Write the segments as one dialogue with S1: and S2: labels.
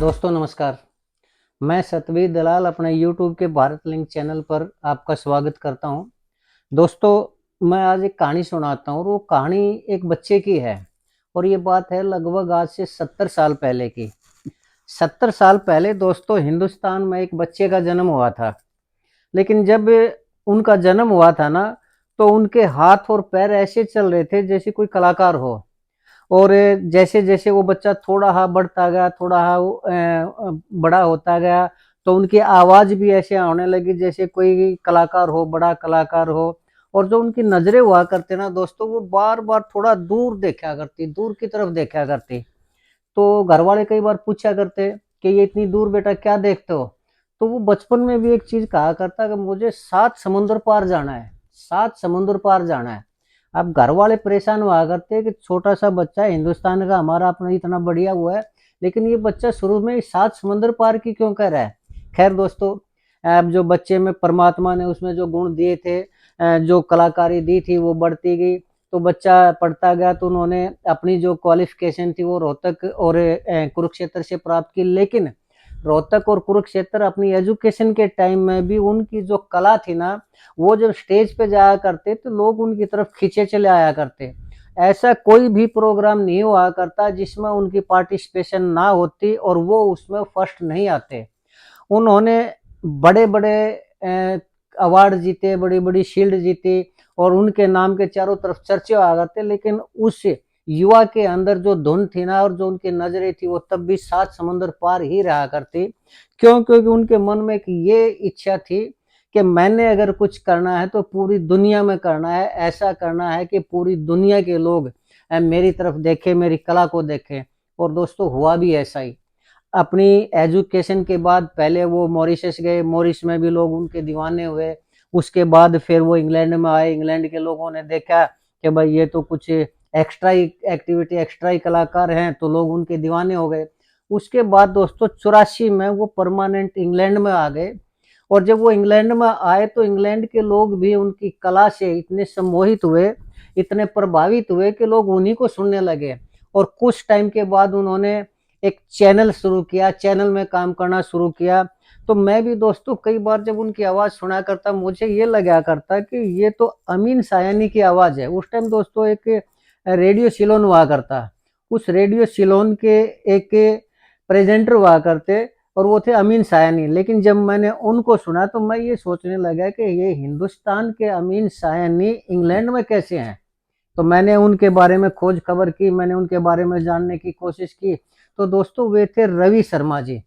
S1: दोस्तों नमस्कार। मैं सतवीर दलाल अपने यूट्यूब के भारत लिंक चैनल पर आपका स्वागत करता हूं। दोस्तों, मैं आज एक कहानी सुनाता हूं और वो कहानी एक बच्चे की है और ये बात है लगभग आज से 70 साल पहले की। 70 साल पहले दोस्तों हिंदुस्तान में एक बच्चे का जन्म हुआ था। लेकिन जब उनका जन्म हुआ था ना, तो उनके हाथ और पैर ऐसे चल रहे थे जैसे कोई कलाकार हो। और जैसे-जैसे वो बच्चा थोड़ा बढ़ता गया, थोड़ा बड़ा होता गया, तो उनकी आवाज़ भी ऐसे आने लगी जैसे कोई कलाकार हो, बड़ा कलाकार हो। और जो उनकी नज़रें हुआ करती ना दोस्तों, वो बार-बार थोड़ा दूर देखा करती, दूर की तरफ देखा करती। तो घरवाले कई बार पूछा करते कि ये इतनी दूर बेटा क्या देखते हो? तो वो बचपन में भी एक चीज़ कहा करता कि मुझे 7 समुद्र पार जाना है, 7 समुद्र पार जाना है। अब घरवाले परेशान हुआ करते कि छोटा-सा बच्चा है, हिंदुस्तान का हमारा अपना इतना बढ़िया हुआ है, लेकिन ये बच्चा शुरू में ही 7 समुद्र पार की क्यों कह रहा है? खैर दोस्तों, अब जो बच्चे में परमात्मा ने उसमें जो गुण दिए थे, जो कलाकारी दी थी वो बढ़ती गई। तो बच्चा पढ़ता गया तो उन्होंने अपनी जो क्वालिफ़िकेशन थी वो रोहतक और कुरुक्षेत्र से प्राप्त की। लेकिन रोहतक और कुरुक्षेत्र अपनी एजुकेशन के टाइम में भी उनकी जो कला थी ना, वो जब स्टेज पे जाया करते तो लोग उनकी तरफ खींचे चले आया करते। ऐसा कोई भी प्रोग्राम नहीं हुआ करता जिसमें उनकी पार्टिसिपेशन ना होती और वो उसमें फर्स्ट नहीं आते। उन्होंने बड़े-बड़े अवार्ड जीते, बड़ी-बड़ी शील्ड जीती और उनके नाम के चारों तरफ चर्चे हुआ करते। लेकिन उस युवा के अंदर जो धुन थी ना और जो उनकी नज़रें थी वो तब भी 7 समुद्र पार ही रहा करती। क्यों? क्योंकि उनके मन में एक ये इच्छा थी कि मैंने अगर कुछ करना है तो पूरी दुनिया में करना है, ऐसा करना है कि पूरी दुनिया के लोग मेरी तरफ देखें, मेरी कला को देखें। और दोस्तों हुआ भी ऐसा ही। अपनी एजुकेशन के बाद पहले वो मॉरिशस गए, मॉरिश में भी लोग उनके दीवाने हुए। उसके बाद फिर वो इंग्लैंड में आए, इंग्लैंड के लोगों ने देखा कि भाई ये तो कुछ एक्स्ट्रा ही एक्टिविटी, एक्स्ट्रा ही कलाकार हैं, तो लोग उनके दीवाने हो गए। उसके बाद दोस्तों 84 में वो परमानेंट इंग्लैंड में आ गए और जब वो इंग्लैंड में आए तो इंग्लैंड के लोग भी उनकी कला से इतने सम्मोहित हुए, इतने प्रभावित हुए कि लोग उन्हीं को सुनने लगे। और कुछ टाइम के बाद उन्होंने एक चैनल शुरू किया, चैनल में काम करना शुरू किया। तो मैं भी दोस्तों कई बार जब उनकी आवाज़ सुना करता, मुझे ये लगा करता कि ये तो अमीन सायानी की आवाज़ है। उस टाइम दोस्तों एक रेडियो सिलोन हुआ करता। उस रेडियो सिलोन के एक प्रेज़ेंटर हुआ करते और वो थे अमीन सायानी। लेकिन जब मैंने उनको सुना तो मैं ये सोचने लगा कि ये हिंदुस्तान के अमीन सायानी इंग्लैंड में कैसे हैं? तो मैंने उनके बारे में खोज खबर की, मैंने उनके बारे में जानने की कोशिश की। तो दोस्तों वे थे रवि शर्मा जी।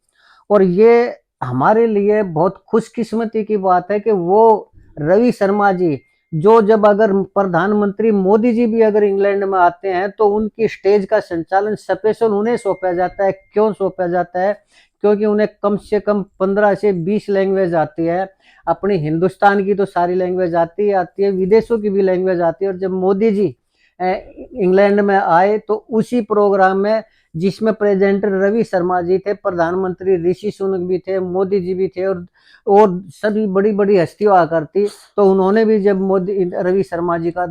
S1: और ये हमारे लिए बहुत खुशकिस्मती की बात है कि वो रवि शर्मा जी, जो जब अगर प्रधानमंत्री मोदी जी भी अगर इंग्लैंड में आते हैं तो उनकी स्टेज का संचालन स्पेशल उन्हें सौंपा जाता है। क्यों सौंपा जाता है? क्योंकि उन्हें कम से कम 15 से 20 लैंग्वेज आती है। अपनी हिंदुस्तान की तो सारी लैंग्वेज आती है, विदेशों की भी लैंग्वेज आती है। और जब मोदी जी इंग्लैंड में आए तो उसी प्रोग्राम में, जिसमें प्रेजेंटर रवि शर्मा जी थे, प्रधानमंत्री ऋषि सुनक भी थे, मोदी जी भी थे और सभी बड़ी-बड़ी हस्ती हुआ करती। तो उन्होंने भी जब मोदी रवि शर्मा जी का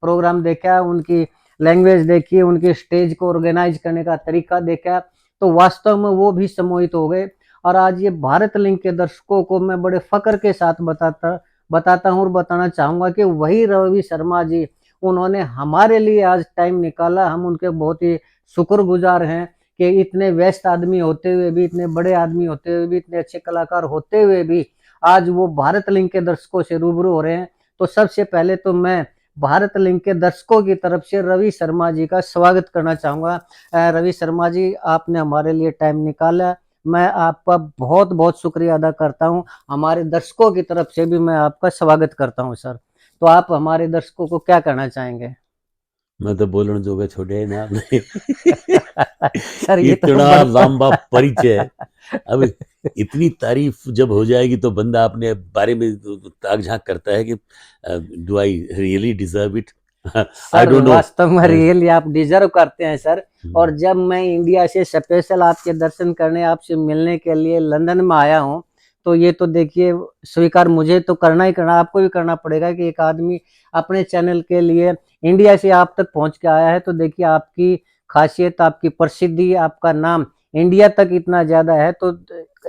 S1: प्रोग्राम देखा, उनकी लैंग्वेज देखी, उनके स्टेज को ऑर्गेनाइज करने का तरीका देखा, तो वास्तव में वो भी सम्मोहित हो गए। और आज ये भारत लिंक के दर्शकों को मैं बड़े फ़ख्र के साथ बताता हूँ और बताना चाहूँगा कि वही रवि शर्मा जी, उन्होंने हमारे लिए आज टाइम निकाला। हम उनके बहुत ही शुक्रगुजार हैं कि इतने व्यस्त आदमी होते हुए भी, इतने बड़े आदमी होते हुए भी, इतने अच्छे कलाकार होते हुए भी आज वो भारत लिंक के दर्शकों से रूबरू हो रहे हैं। तो सबसे पहले तो मैं भारत लिंक के दर्शकों की तरफ से रवि शर्मा जी का स्वागत करना चाहूँगा। रवि शर्मा जी, आपने हमारे लिए टाइम निकाला, मैं आपका बहुत-बहुत शुक्रिया अदा करता हूँ। हमारे दर्शकों की तरफ से भी मैं आपका स्वागत करता हूँ सर। तो आप हमारे दर्शकों को क्या कहना चाहेंगे?
S2: मैं तो बोलण जोगा छोड़े ना आपने।
S1: सर ये तो
S2: इतना
S1: बड़ा
S2: लंबा परिचय। अब इतनी तारीफ जब हो जाएगी तो बंदा अपने बारे में ताक झांक करता है कि do I really deserve it. I
S1: sir
S2: don't know.
S1: वास्तव में रियली आप डिजर्व करते हैं सर। और जब मैं इंडिया से स्पेशल आपके दर्शन करने, आपसे मिलने के लिए लंदन में आया हूँ, तो ये तो देखिए स्वीकार मुझे तो करना ही करना, आपको भी करना पड़ेगा कि एक आदमी अपने चैनल के लिए इंडिया से आप तक पहुंच के आया है। तो देखिए आपकी खासियत, आपकी प्रसिद्धि, आपका नाम इंडिया तक इतना ज्यादा है तो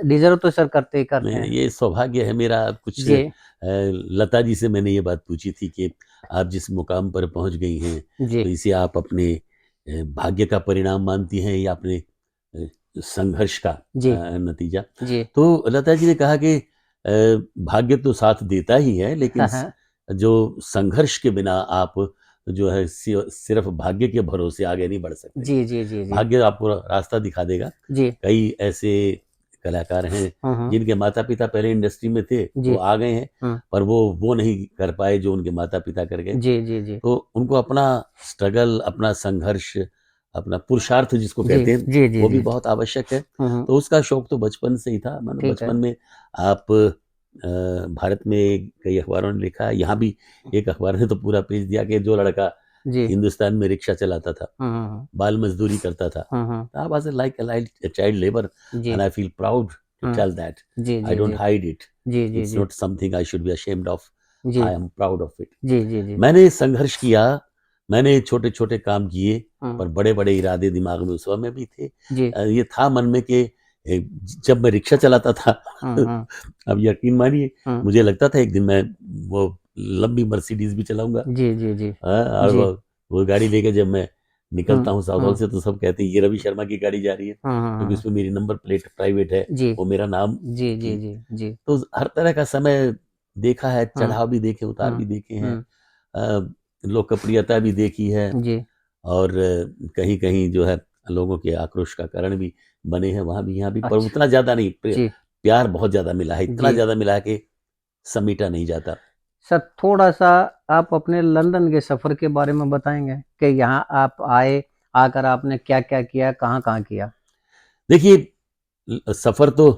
S1: डिजर्व तो सर करते ही करते
S2: मैं
S1: हैं।
S2: ये सौभाग्य है मेरा। कुछ
S1: जी
S2: लता जी से मैंने ये बात पूछी थी कि आप जिस मुकाम पर पहुंच गई हैं
S1: जी
S2: तो इसे आप अपने भाग्य का परिणाम मानती हैं या अपने संघर्ष का
S1: जी
S2: नतीजा।
S1: जी।
S2: तो लता जी ने कहा कि भाग्य तो साथ देता ही है, लेकिन
S1: हाँ हाँ।
S2: जो संघर्ष के बिना आप जो है सिर्फ भाग्य के भरोसे आगे नहीं बढ़ सकते।
S1: जी जी जी जी
S2: भाग्य आपको रास्ता दिखा देगा।
S1: जी।
S2: कई ऐसे कलाकार हैं
S1: हम्म।
S2: जिनके माता पिता पहले इंडस्ट्री में थे, वो
S1: जी।
S2: आ गए हैं,
S1: हम्म।
S2: पर वो नहीं कर पाए जो उनके माता पिता कर गए।
S1: जी जी जी
S2: तो उनको अपना स्ट्रगल, अपना संघर्ष, अपना पुरुषार्थ जिसको
S1: जी
S2: कहते हैं,
S1: जी जी
S2: वो भी
S1: जी।
S2: बहुत आवश्यक है।
S1: हम्म।
S2: तो उसका शौक तो बचपन से ही था। मतलब
S1: ठीक है।
S2: बचपन में आप भारत में कई अखबारों ने लिखा है, यहाँ भी एक अखबार ने तो पूरा पेज दिया कि जो लड़का
S1: जी।
S2: हिंदुस्तान में रिक्शा चलाता था,
S1: हम्म।
S2: बाल मजदूरी करता था,
S1: हम्म।
S2: I was like a child labor
S1: ji.
S2: and I feel proud to
S1: hmm.
S2: tell that.
S1: Ji
S2: I
S1: ji
S2: don't
S1: ji
S2: hide it.
S1: Ji ji
S2: It's
S1: ji
S2: not something I should be ashamed of.
S1: Ji
S2: I am proud of it.
S1: जी जी जी।
S2: मैंने संघर्ष किया, मैंने छोटे छोटे काम किए, पर
S1: हम्म।
S2: बड़े बड़े इरादे दिमाग में उस समय भी थे।
S1: जी।
S2: ये था मन में कि जब मैं रिक्शा चलाता था
S1: हम्म।
S2: अब यकीन मानिए,
S1: हम्म।
S2: मुझे लगता था एक दिन मैं वो लंबी मर्सिडीज भी चलाऊंगा।
S1: जी जी जी
S2: और
S1: जी।
S2: वो गाड़ी लेके जब मैं निकलता हूँ साउथ हॉल
S1: हम्म।
S2: से, तो सब कहते हैं ये रवि शर्मा की गाड़ी जा रही है, क्योंकि
S1: हम्म।
S2: उसमें मेरी नंबर प्लेट प्राइवेट है,
S1: जी
S2: वो मेरा नाम
S1: जी जी
S2: की।
S1: जी जी।
S2: तो हर तरह का समय देखा है,
S1: हम्म।
S2: चढ़ाव भी देखे, उतार
S1: हम्म।
S2: भी देखे हैं,
S1: हम्म।
S2: लोकप्रियता भी देखी है,
S1: जी
S2: और कहीं कहीं जो है लोगों के आक्रोश का कारण भी बने हैं वहां भी, यहाँ भी, पर
S1: अच्छा।
S2: उतना ज्यादा नहीं।
S1: जी
S2: प्यार बहुत ज्यादा मिला है, इतना
S1: जी।
S2: ज्यादा मिला है कि समीटा नहीं जाता।
S1: सर थोड़ा सा आप अपने लंदन के सफर के बारे में बताएंगे कि यहाँ आप आए, आकर आपने क्या क्या किया, कहाँ कहाँ किया।
S2: देखिए, सफर तो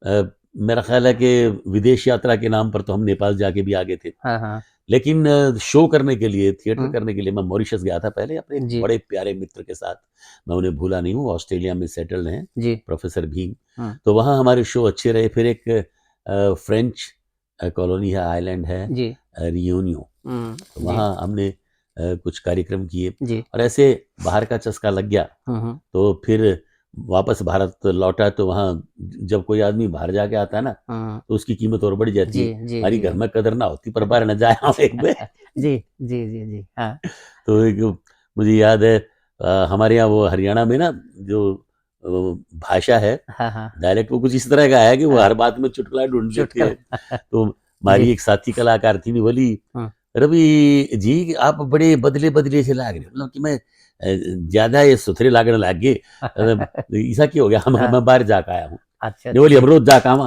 S2: अ, मेरा ख्याल है कि विदेश यात्रा के नाम पर तो हम नेपाल जाके भी आगे थे,
S1: हाँ हाँ।
S2: लेकिन शो करने के लिए, थिएटर
S1: हम्म।
S2: करने के लिए मैं मॉरिशस गया था पहले अपने एक
S1: जी
S2: बड़े प्यारे मित्र के साथ। मैं उन्हें भूला नहीं हूँ, ऑस्ट्रेलिया में सेटल्ड हैं,
S1: जी।
S2: प्रोफेसर भीम।
S1: हम्म।
S2: तो वहाँ हमारे शो अच्छे रहे। फिर एक फ्रेंच कॉलोनी है, आइलैंड है,
S1: जी।
S2: रियूनियो। तो
S1: जी
S2: वहाँ हमने कुछ कार्यक्रम किए,
S1: जी।
S2: और ऐसे बाहर का चस्का लग गया। तो फिर वापस भारत लौटा, तो वहाँ जब कोई आदमी बाहर जाके आता है ना, तो उसकी कीमत और बढ़ जाती
S1: जी
S2: है।
S1: जी
S2: हमारी
S1: जी
S2: घर में कदर ना होती, पर बाहर न जाए हम एक में।
S1: जी जी जी जी। हाँ
S2: तो एक मुझे याद है, हमारे यहाँ वो हरियाणा में ना जो भाषा है,
S1: हाँ हाँ
S2: डायलेक्ट वो कुछ इस तरह का है कि वो
S1: हाँ।
S2: हर बात में चुटकुला ढूंढ लेते हैं।
S1: चुटकुला
S2: तो
S1: जी।
S2: हमारी एक साथी कलाकार थी, नहीं बोली,
S1: हम्म।
S2: रवि जी आप बड़े बदले बदले से लाग रहे हो, मतलब कि मैं ज्यादा ये सुथरे लागने लग गए। ऐसा क्यों हो गया?
S1: हाँ,
S2: मैं बाहर जाकर आया हूँ।
S1: अच्छा
S2: नहीं बोली,
S1: अच्छा।
S2: हम रोज जाकर आवा।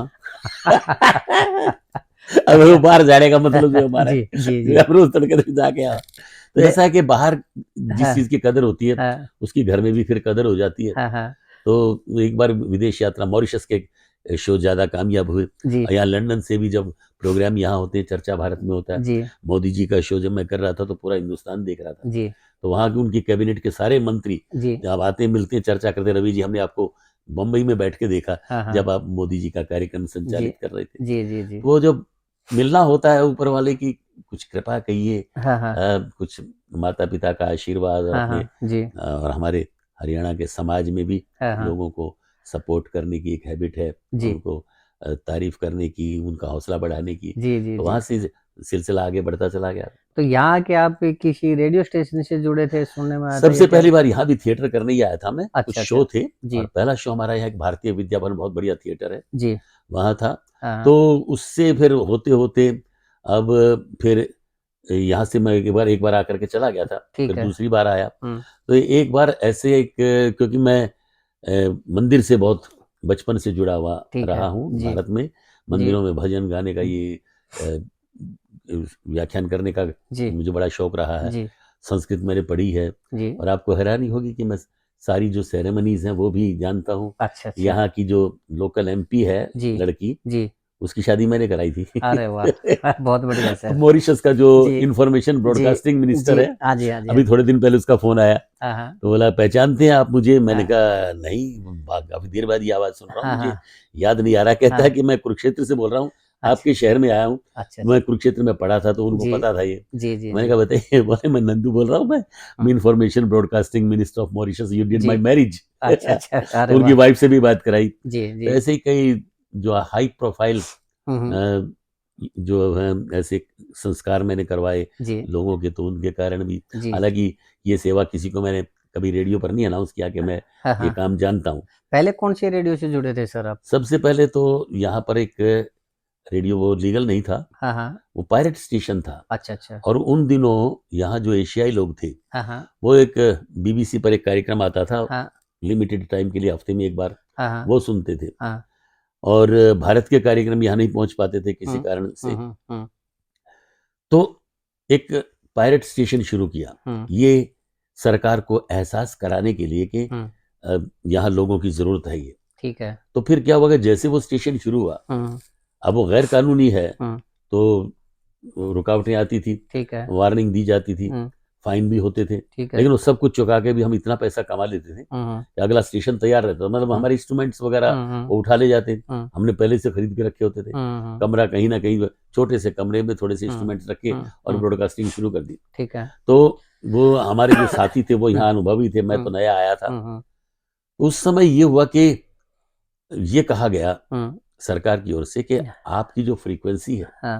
S2: अब वो बाहर जाने का मतलब जो हमारा
S1: जी जी
S2: है,
S1: जी।
S2: हम रोज तड़के तड़के जाके आ। तो
S1: दे
S2: ऐसा है कि बाहर जिस
S1: हाँ
S2: चीज की कदर होती है,
S1: हाँ
S2: उसकी घर में भी फिर कदर हो जाती है।
S1: हाँ हाँ।
S2: तो एक बार विदेश यात्रा, मॉरिशस के शो ज्यादा कामयाब हुए।
S1: जी
S2: यहाँ लंदन से भी जब प्रोग्राम यहाँ होते हैं, चर्चा भारत में होता है।
S1: जी
S2: मोदी जी का शो जब मैं कर रहा था, तो पूरा हिंदुस्तान देख रहा था।
S1: जी
S2: तो वहाँ की उनकी कैबिनेट के सारे मंत्री
S1: जी।
S2: जब आते हैं, मिलते हैं, चर्चा करते हैं, रवि जी हमने आपको बम्बई में बैठ के देखा
S1: हाँ हाँ।
S2: जब आप मोदी जी का कार्यक्रम
S1: जी
S2: संचालित कर रहे थे।
S1: जी जी जी।
S2: तो वो जब मिलना होता है, ऊपर वाले की कुछ कृपा कहिए,
S1: हाँ हाँ
S2: कुछ माता पिता का आशीर्वाद, और
S1: हाँ
S2: अपने
S1: हाँ। जी
S2: और हमारे हरियाणा के समाज में भी
S1: हाँ हाँ।
S2: लोगों को सपोर्ट करने की एक हैबिट है,
S1: जी
S2: उनको तारीफ करने की, उनका हौसला बढ़ाने की।
S1: जी जी
S2: तो
S1: जी।
S2: वहाँ से सिलसिला आगे बढ़ता चला गया।
S1: तो यहाँ के आप किसी रेडियो स्टेशन से जुड़े थे, सुनने में आया था, या
S2: सबसे
S1: क्या?
S2: पहली बार यहाँ भी थिएटर करने ही आया था मैं, कुछ
S1: अच्छा
S2: शो
S1: अच्छा।
S2: थे,
S1: जी
S2: और पहला शो हमारा यहाँ एक भारतीय विद्या भवन, बहुत बढ़िया थिएटर है,
S1: जी।
S2: वहाँ था।
S1: हाँ हाँ।
S2: तो उससे फिर होते होते अब फिर यहाँ से मैं एक बार आकर के चला गया था, फिर
S1: ठीक है।
S2: दूसरी बार आया।
S1: हम्म।
S2: तो एक बार ऐसे एक, क्योंकि मैं मंदिर से बहुत बचपन से जुड़ा हुआ
S1: ठीक है।
S2: रहा हूँ
S1: जी
S2: भारत में।
S1: जी
S2: मंदिरों में भजन गाने का, ये व्याख्यान करने का
S1: जी
S2: मुझे बड़ा शौक रहा है।
S1: जी
S2: संस्कृत मैंने पढ़ी है,
S1: जी।
S2: और आपको हैरानी होगी कि मैं सारी जो सेरेमनीज हैं वो भी जानता हूँ।
S1: अच्छा अच्छा।
S2: यहाँ की जो लोकल एमपी है
S1: जी
S2: लड़की,
S1: जी।
S2: उसकी शादी मैंने कराई थी।
S1: अरे वाह बहुत बढ़िया सर।
S2: मॉरिशस का जो
S1: जी
S2: इंफॉर्मेशन
S1: जी
S2: ब्रॉडकास्टिंग मिनिस्टर
S1: जी।
S2: है,
S1: हाँ जी हाँ जी हाँ
S2: अभी
S1: जी।
S2: थोड़े दिन पहले उसका फोन आया,
S1: हाँ हाँ
S2: तो बोला पहचानते हैं आप मुझे? मैंने
S1: हाँ
S2: कहा नहीं, काफी देर बाद ये आवाज सुन रहा हूँ,
S1: हाँ
S2: मुझे
S1: हाँ
S2: याद नहीं आ रहा। कहता है
S1: हाँ
S2: कि मैं कुरुक्षेत्र से बोल रहा हूँ, आपके शहर में आया हूँ,
S1: अच्छा,
S2: मैं कुरुक्षेत्र में पढ़ा था तो उनको
S1: जी,
S2: पता था ये।
S1: जी, जी,
S2: मैंने
S1: जी।
S2: कहा बताइए, बोले मैं नंदू बोल रहा हूँ, मैं
S1: हाँ,
S2: information broadcasting minister of Mauritius, you did
S1: जी।
S2: My marriage.
S1: अच्छा, अच्छा।
S2: तो
S1: अरे
S2: उनकी
S1: वाह!
S2: वाइफ से भी बात कराई।
S1: जी,
S2: तो
S1: जी।
S2: ऐसे ही कई जो हाई प्रोफाइल
S1: हुँ, हुँ।
S2: जो है ऐसे संस्कार मैंने करवाए
S1: जी,
S2: लोगों के, तो उनके कारण भी,
S1: जी।
S2: हालांकि ये सेवा किसी को मैंने कभी रेडियो पर नहीं अनाउंस किया कि मैं
S1: हाँ,
S2: ये
S1: हाँ।
S2: काम जानता हूँ।
S1: पहले कौन-से रेडियो से जुड़े थे सर आप?
S2: सबसे पहले तो यहाँ पर एक रेडियो, वो लीगल नहीं था,
S1: हाँ, हाँ।
S2: वो पायरेट स्टेशन था।
S1: अच्छा, अच्छा।
S2: और उन दिनों यहाँ जो एशियाई लोग थे,
S1: हाँ, हाँ।
S2: वो एक बीबीसी पर एक कार्यक्रम आता था,
S1: हाँ,
S2: लिमिटेड टाइम के लिए, हफ्ते में एक बार,
S1: हाँ, हाँ।
S2: वो सुनते थे।
S1: हाँ।
S2: और भारत के कार्यक्रम यहाँ नहीं पहुंच पाते थे किसी
S1: हुँ।
S2: कारण
S1: हुँ,
S2: से,
S1: हुँ, हुँ,
S2: तो एक पायरेट स्टेशन शुरू किया,
S1: हुँ,
S2: ये सरकार को एहसास कराने के लिए कि
S1: हुँ।
S2: यहाँ लोगों की जरूरत है ये।
S1: ठीक है।
S2: तो फिर क्या हुआ कि जैसे वो स्टेशन शुरू हुआ,
S1: हुँ,
S2: अब वो गैर कानूनी है,
S1: हुँ।
S2: तो रुकावटें आती थी,
S1: ठीक है।
S2: वार्निंग दी जाती थी,
S1: हुँ।
S2: फाइन भी होते थे,
S1: ठीक है।
S2: लेकिन वो सब कुछ चुका के भी हम इतना पैसा कमा लेते थे
S1: हुँ, हुँ,
S2: कि अगला स्टेशन तैयार रहता था। मतलब
S1: हुँ,
S2: हमारे इंस्ट्रूमेंट्स वगैरह
S1: हुँ, हुँ,
S2: वो उठा ले जाते,
S1: हुँ,
S2: हमने पहले से खरीद के रखे होते थे।
S1: हुँ, हुँ,
S2: कमरा कहीं ना कहीं, छोटे से कमरे में थोड़े से
S1: हुँ,
S2: इंस्ट्रूमेंट्स रखे
S1: हुँ,
S2: और
S1: हुँ।
S2: ब्रॉडकास्टिंग शुरू कर दी।
S1: ठीक है।
S2: तो वो हमारे जो साथी थे वो
S1: हुँ,
S2: यहाँ अनुभवी थे, मैं
S1: हुँ,
S2: तो नया आया था।
S1: हुँ, हुँ,
S2: उस समय ये हुआ कि ये कहा गया
S1: हुँ।
S2: सरकार की ओर से कि आपकी जो फ्रीक्वेंसी है,
S1: हाँ,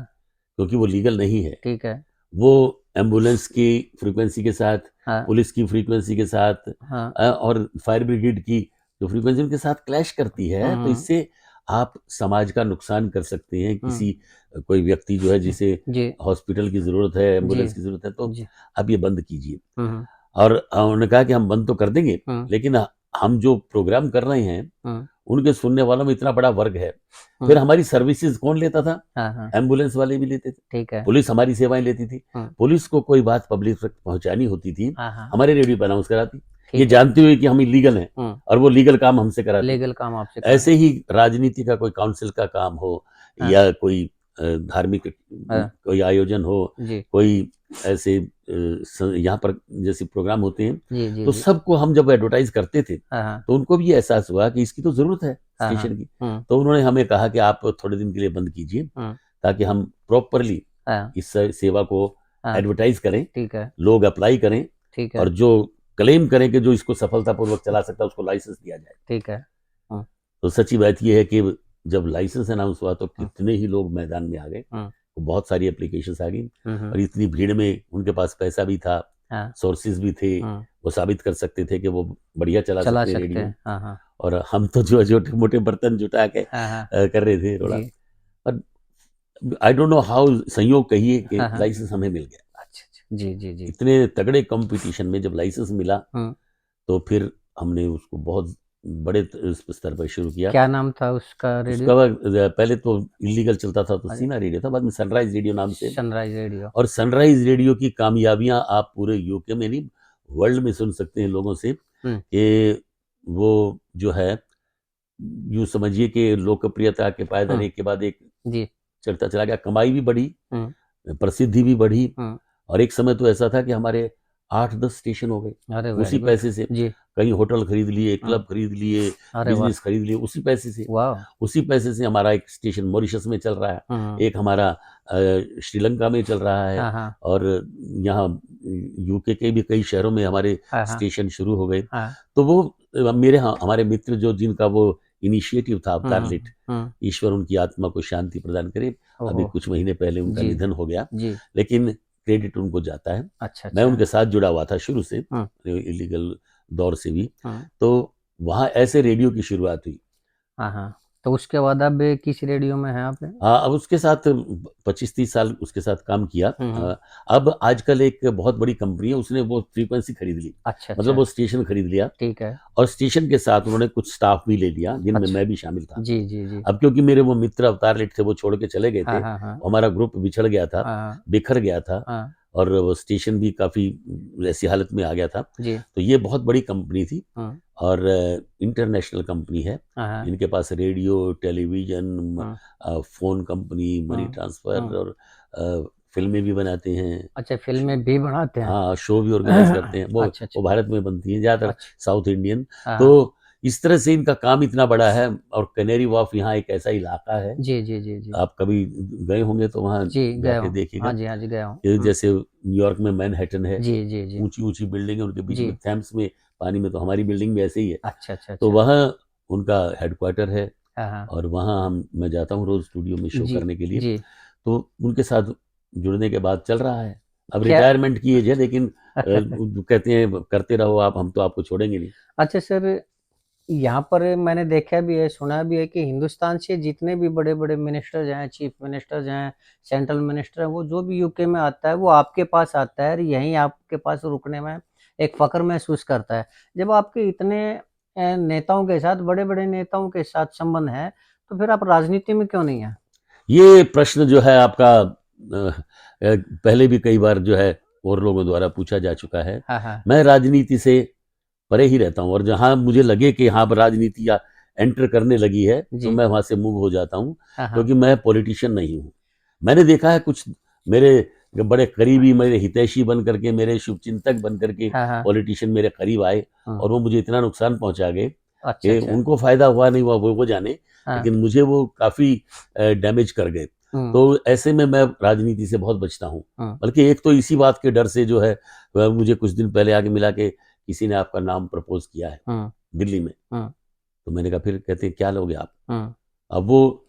S2: क्योंकि वो लीगल नहीं है,
S1: ठीक है।
S2: वो एम्बुलेंस की फ्रीक्वेंसी के साथ,
S1: हाँ,
S2: पुलिस की फ्रीक्वेंसी के साथ,
S1: हाँ।
S2: और फायर ब्रिगेड की जो फ्रीक्वेंसी उनके साथ क्लैश करती
S1: हुँ,
S2: है, तो
S1: हुँ,
S2: इससे आप समाज का नुकसान कर सकते हैं।
S1: हुँ।
S2: किसी कोई व्यक्ति जो है
S1: हुँ।
S2: जिसे
S1: जी,
S2: हॉस्पिटल की ज़रूरत है,
S1: जी,
S2: एम्बुलेंस की ज़रूरत है, तो
S1: जी।
S2: आप ये बंद कीजिए।
S1: हुँ, हुँ,
S2: और उन्होंने कहा कि हम बंद तो कर देंगे,
S1: हुँ,
S2: लेकिन हम जो प्रोग्राम कर रहे हैं,
S1: हुँ,
S2: उनके सुनने वालों में इतना बड़ा वर्ग है। फिर
S1: हुँ।
S2: हमारी सर्विसेज कौन लेता था?
S1: हाँ, हाँ।
S2: एम्बुलेंस वाले भी लेते थे,
S1: ठीक है।
S2: पुलिस हमारी सेवाएं लेती थी।
S1: हुँ।
S2: पुलिस को कोई बात पब्लिक तक पहुंचानी होती थी,
S1: हाँ, हाँ।
S2: हमारे रेडियो पर अनाउंस कराती, ये
S1: ठीक है।
S2: जानते हुए कि हम इलीगल हैं,
S1: हुँ।
S2: और वो लीगल काम हमसे कराती।
S1: लीगल काम आपसे करा
S2: ऐसे ही राजनीति का कोई काउंसिल का काम हो,
S1: हाँ,
S2: या कोई धार्मिक
S1: हाँ।
S2: कोई आयोजन हो,
S1: जी।
S2: कोई ऐसे यहाँ पर जैसे प्रोग्राम होते हैं,
S1: जी, जी,
S2: तो
S1: जी।
S2: सबको हम जब एडवर्टाइज करते थे,
S1: हाँ, हाँ।
S2: तो उनको भी ये एहसास हुआ कि इसकी तो जरूरत है
S1: हाँ, हाँ।
S2: स्टेशन की।
S1: हुँ,
S2: तो उन्होंने हमें कहा कि आप थोड़े दिन के लिए बंद कीजिए,
S1: हुँ।
S2: ताकि हम प्रॉपरली
S1: हाँ,
S2: इस सेवा को
S1: हाँ।
S2: एडवर्टाइज करें,
S1: ठीक है,
S2: लोग अप्लाई करें,
S1: ठीक है,
S2: और जो क्लेम करें कि जो इसको सफलतापूर्वक चला सकता है उसको लाइसेंस दिया जाए।
S1: ठीक है। हुँ,
S2: तो सच्ची बात यह है कि जब लाइसेंस अनाउंस हुआ तो
S1: हुँ,
S2: कितने ही लोग मैदान में आ गए,
S1: हुँ,
S2: तो बहुत सारी एप्लीकेशंस आ गई,
S1: हुँ, हुँ।
S2: और इतनी भीड़ में उनके पास पैसा भी था,
S1: हाँ,
S2: सोर्सेज भी थे,
S1: हुँ।
S2: वो साबित कर सकते थे कि वो बढ़िया चला
S1: चला
S2: सकते हैं
S1: सकते
S2: रेडियो।
S1: हैं। हाँ, हाँ।
S2: और हम तो जो छोटे मोटे बर्तन जुटा के
S1: हाँ, हाँ।
S2: कर रहे थे थोड़ा।
S1: जी।
S2: और आई डोंट नो हाउ, संयोग कहिए कि
S1: हाँ, हाँ।
S2: लाइसेंस हमें मिल गया।
S1: अच्छा, अच्छा। जी, जी, जी।
S2: इतने तगड़े कंपटीशन में जब लाइसेंस मिला,
S1: हुँ।
S2: तो फिर हमने उसको बहुत बड़े स्तर पर शुरू किया।
S1: क्या नाम था उसका
S2: उसका
S1: रेडियो?
S2: बाद पहले तो इलीगल चलता था, तो
S1: अरे!
S2: सीना रेडियो था, बाद में सनराइज रेडियो नाम से।
S1: Sunrise radio.
S2: और सनराइज रेडियो की कामयाबियां आप पूरे यूके में नहीं, वर्ल्ड में सुन सकते हैं लोगों से,
S1: हुँ।
S2: कि वो जो है, यूं समझिए कि लोकप्रियता के पायदान
S1: हुँ।
S2: एक के बाद एक
S1: जी।
S2: चढ़ता चला गया, कमाई भी बढ़ी,
S1: हुँ,
S2: प्रसिद्धि भी बढ़ी।
S1: हुँ।
S2: और एक समय तो ऐसा था कि हमारे 8-10 स्टेशन हो गए
S1: अरे
S2: उसी
S1: वेरी गुड।
S2: पैसे से।
S1: जी।
S2: कहीं होटल खरीद लिए,
S1: हुँ।
S2: क्लब खरीद लिए,
S1: अरे वाह!
S2: बिजनेस खरीद लिए उसी पैसे से।
S1: वॉव!
S2: उसी पैसे से हमारा एक स्टेशन मॉरिशस में चल रहा है,
S1: हुँ, हुँ।
S2: एक हमारा श्रीलंका में चल रहा है,
S1: हाँ, हाँ।
S2: और यहाँ यूके के भी कई शहरों में हमारे
S1: हाँ, हाँ।
S2: स्टेशन शुरू हो गए।
S1: हाँ।
S2: तो वो मेरे हमारे मित्र जो, जिनका वो इनिशिएटिव था,
S1: हुँ,
S2: अवतार
S1: हुँ,
S2: लिट,
S1: हुँ।
S2: ईश्वर उनकी आत्मा को शांति प्रदान करे, अभी
S1: ओहो!
S2: कुछ महीने पहले उनका
S1: जी,
S2: निधन हो गया,
S1: जी।
S2: लेकिन क्रेडिट उनको जाता है।
S1: अच्छा,
S2: मैं
S1: अच्छा।
S2: उनके साथ जुड़ा हुआ था शुरू से,
S1: हुँ,
S2: इलीगल दौर से भी।
S1: हुँ।
S2: तो वहाँ ऐसे रेडियो की शुरुआत हुई।
S1: हाँ, हाँ। तो उसके बाद अब किस रेडियो में हैं आप?
S2: हाँ, अब उसके साथ 25-30 साल उसके साथ काम किया।
S1: हुँ, हुँ।
S2: अब आजकल एक बहुत बड़ी कंपनी है, उसने वो फ्रीक्वेंसी खरीद ली,
S1: अच्छा,
S2: मतलब
S1: अच्छा।
S2: वो स्टेशन खरीद लिया,
S1: ठीक है।
S2: और स्टेशन के साथ उन्होंने कुछ स्टाफ भी ले लिया, जिनमें
S1: अच्छा।
S2: मैं भी शामिल था।
S1: जी, जी, जी।
S2: अब क्योंकि मेरे वो मित्र अवतार लेट थे, वो छोड़ के चले गए
S1: हाँ,
S2: थे,
S1: हाँ, हाँ।
S2: हमारा ग्रुप बिछड़ गया था,
S1: हाँ, हाँ।
S2: बिखर गया था,
S1: हाँ।
S2: और वो स्टेशन भी काफ़ी ऐसी हालत में आ गया था।
S1: जी।
S2: तो ये बहुत बड़ी कंपनी थी,
S1: हुँ।
S2: और इंटरनेशनल कंपनी है।
S1: हाँ, हाँ।
S2: इनके पास रेडियो, टेलीविज़न,
S1: हुँ,
S2: फ़ोन कंपनी, मनी
S1: हुँ,
S2: ट्रांसफ़र,
S1: हुँ।
S2: और फ़िल्में भी बनाते हैं।
S1: अच्छा, फ़िल्में भी बनाते हैं?
S2: हाँ, शो भी ऑर्गेनाइज़ करते हैं। वो
S1: अच्छा, अच्छा।
S2: वो भारत में बनती हैं, ज़्यादातर
S1: अच्छा।
S2: South Indian.
S1: हाँ,
S2: तो
S1: हाँ।
S2: इस तरह से इनका काम इतना बड़ा है। और कैनेरी वॉर्फ यहाँ एक ऐसा इलाका है,
S1: जी, जी, जी, जी।
S2: आप कभी गए होंगे तो वहाँ
S1: जी, गया
S2: जाके
S1: हूँ।
S2: देखिएगा।
S1: हाँ जी, हाँ जी, गया हूँ।
S2: जैसे न्यूयॉर्क में मैनहट्टन है,
S1: जी, जी, जी।
S2: ऊंची ऊंची बिल्डिंग है, उनके बीच
S1: जी।
S2: में थैम्स में पानी में, तो हमारी बिल्डिंग भी ऐसे ही है।
S1: अच्छा, अच्छा,
S2: तो
S1: अच्छा।
S2: वहाँ उनका हेडक्वार्टर है,
S1: हाँ, हाँ।
S2: और वहाँ मैं जाता हूँ रोज स्टूडियो में शो
S1: जी,
S2: करने के लिए।
S1: जी।
S2: तो उनके साथ जुड़ने के बाद चल रहा है। अब
S1: क्या
S2: रिटायरमेंट की एज है, लेकिन वो कहते हैं करते रहो आप, हम तो आपको छोड़ेंगे नहीं।
S1: अच्छा सर, यहाँ पर मैंने देखा भी है, सुना भी है कि हिंदुस्तान से जितने भी बड़े-बड़े मिनिस्टर्स हैं, चीफ मिनिस्टर्स हैं, सेंट्रल मिनिस्टर हैं, वो जो भी यूके में आता है, वो आपके पास आता है और यहीं आपके पास रुकने में एक फ़ख्र महसूस करता है। जब आपके इतने नेताओं के साथ, बड़े-बड़े नेताओं के साथ संबंध है, तो फिर आप राजनीति में क्यों नहीं हैं?
S2: ये प्रश्न जो है आपका पहले भी कई बार जो है और लोगों द्वारा पूछा जा चुका है।
S1: हाँ, हाँ।
S2: मैं राजनीति से परे ही रहता हूँ, और जहाँ मुझे लगे कि हाँ राजनीति या एंटर करने लगी है, तो
S1: जी।
S2: मैं वहाँ से मूव हो जाता हूँ,
S1: हाँ, हाँ।
S2: क्योंकि मैं पॉलिटिशियन नहीं हूँ। मैंने देखा है कुछ मेरे बड़े करीबी, मेरे हितैषी बन करके, मेरे शुभचिंतक बन करके
S1: हाँ, हाँ।
S2: पॉलिटिशियन मेरे करीब आए,
S1: हुँ।
S2: और वो मुझे इतना नुकसान पहुंचा गए
S1: अच्छा,
S2: कि
S1: अच्छा।
S2: उनको फायदा हुआ नहीं हुआ वो जाने,
S1: हाँ।
S2: लेकिन मुझे वो काफी डैमेज कर गए।
S1: हुँ,
S2: तो ऐसे में मैं राजनीति से बहुत बचता हूँ।
S1: हुँ,
S2: बल्कि एक तो इसी बात के डर से जो है, मुझे कुछ दिन पहले आके मिला कि किसी ने आपका नाम प्रपोज किया है
S1: हुँ,
S2: दिल्ली में।
S1: हुँ,
S2: तो मैंने कहा, फिर कहते हैं क्या लोगे आप?
S1: हुँ।
S2: अब वो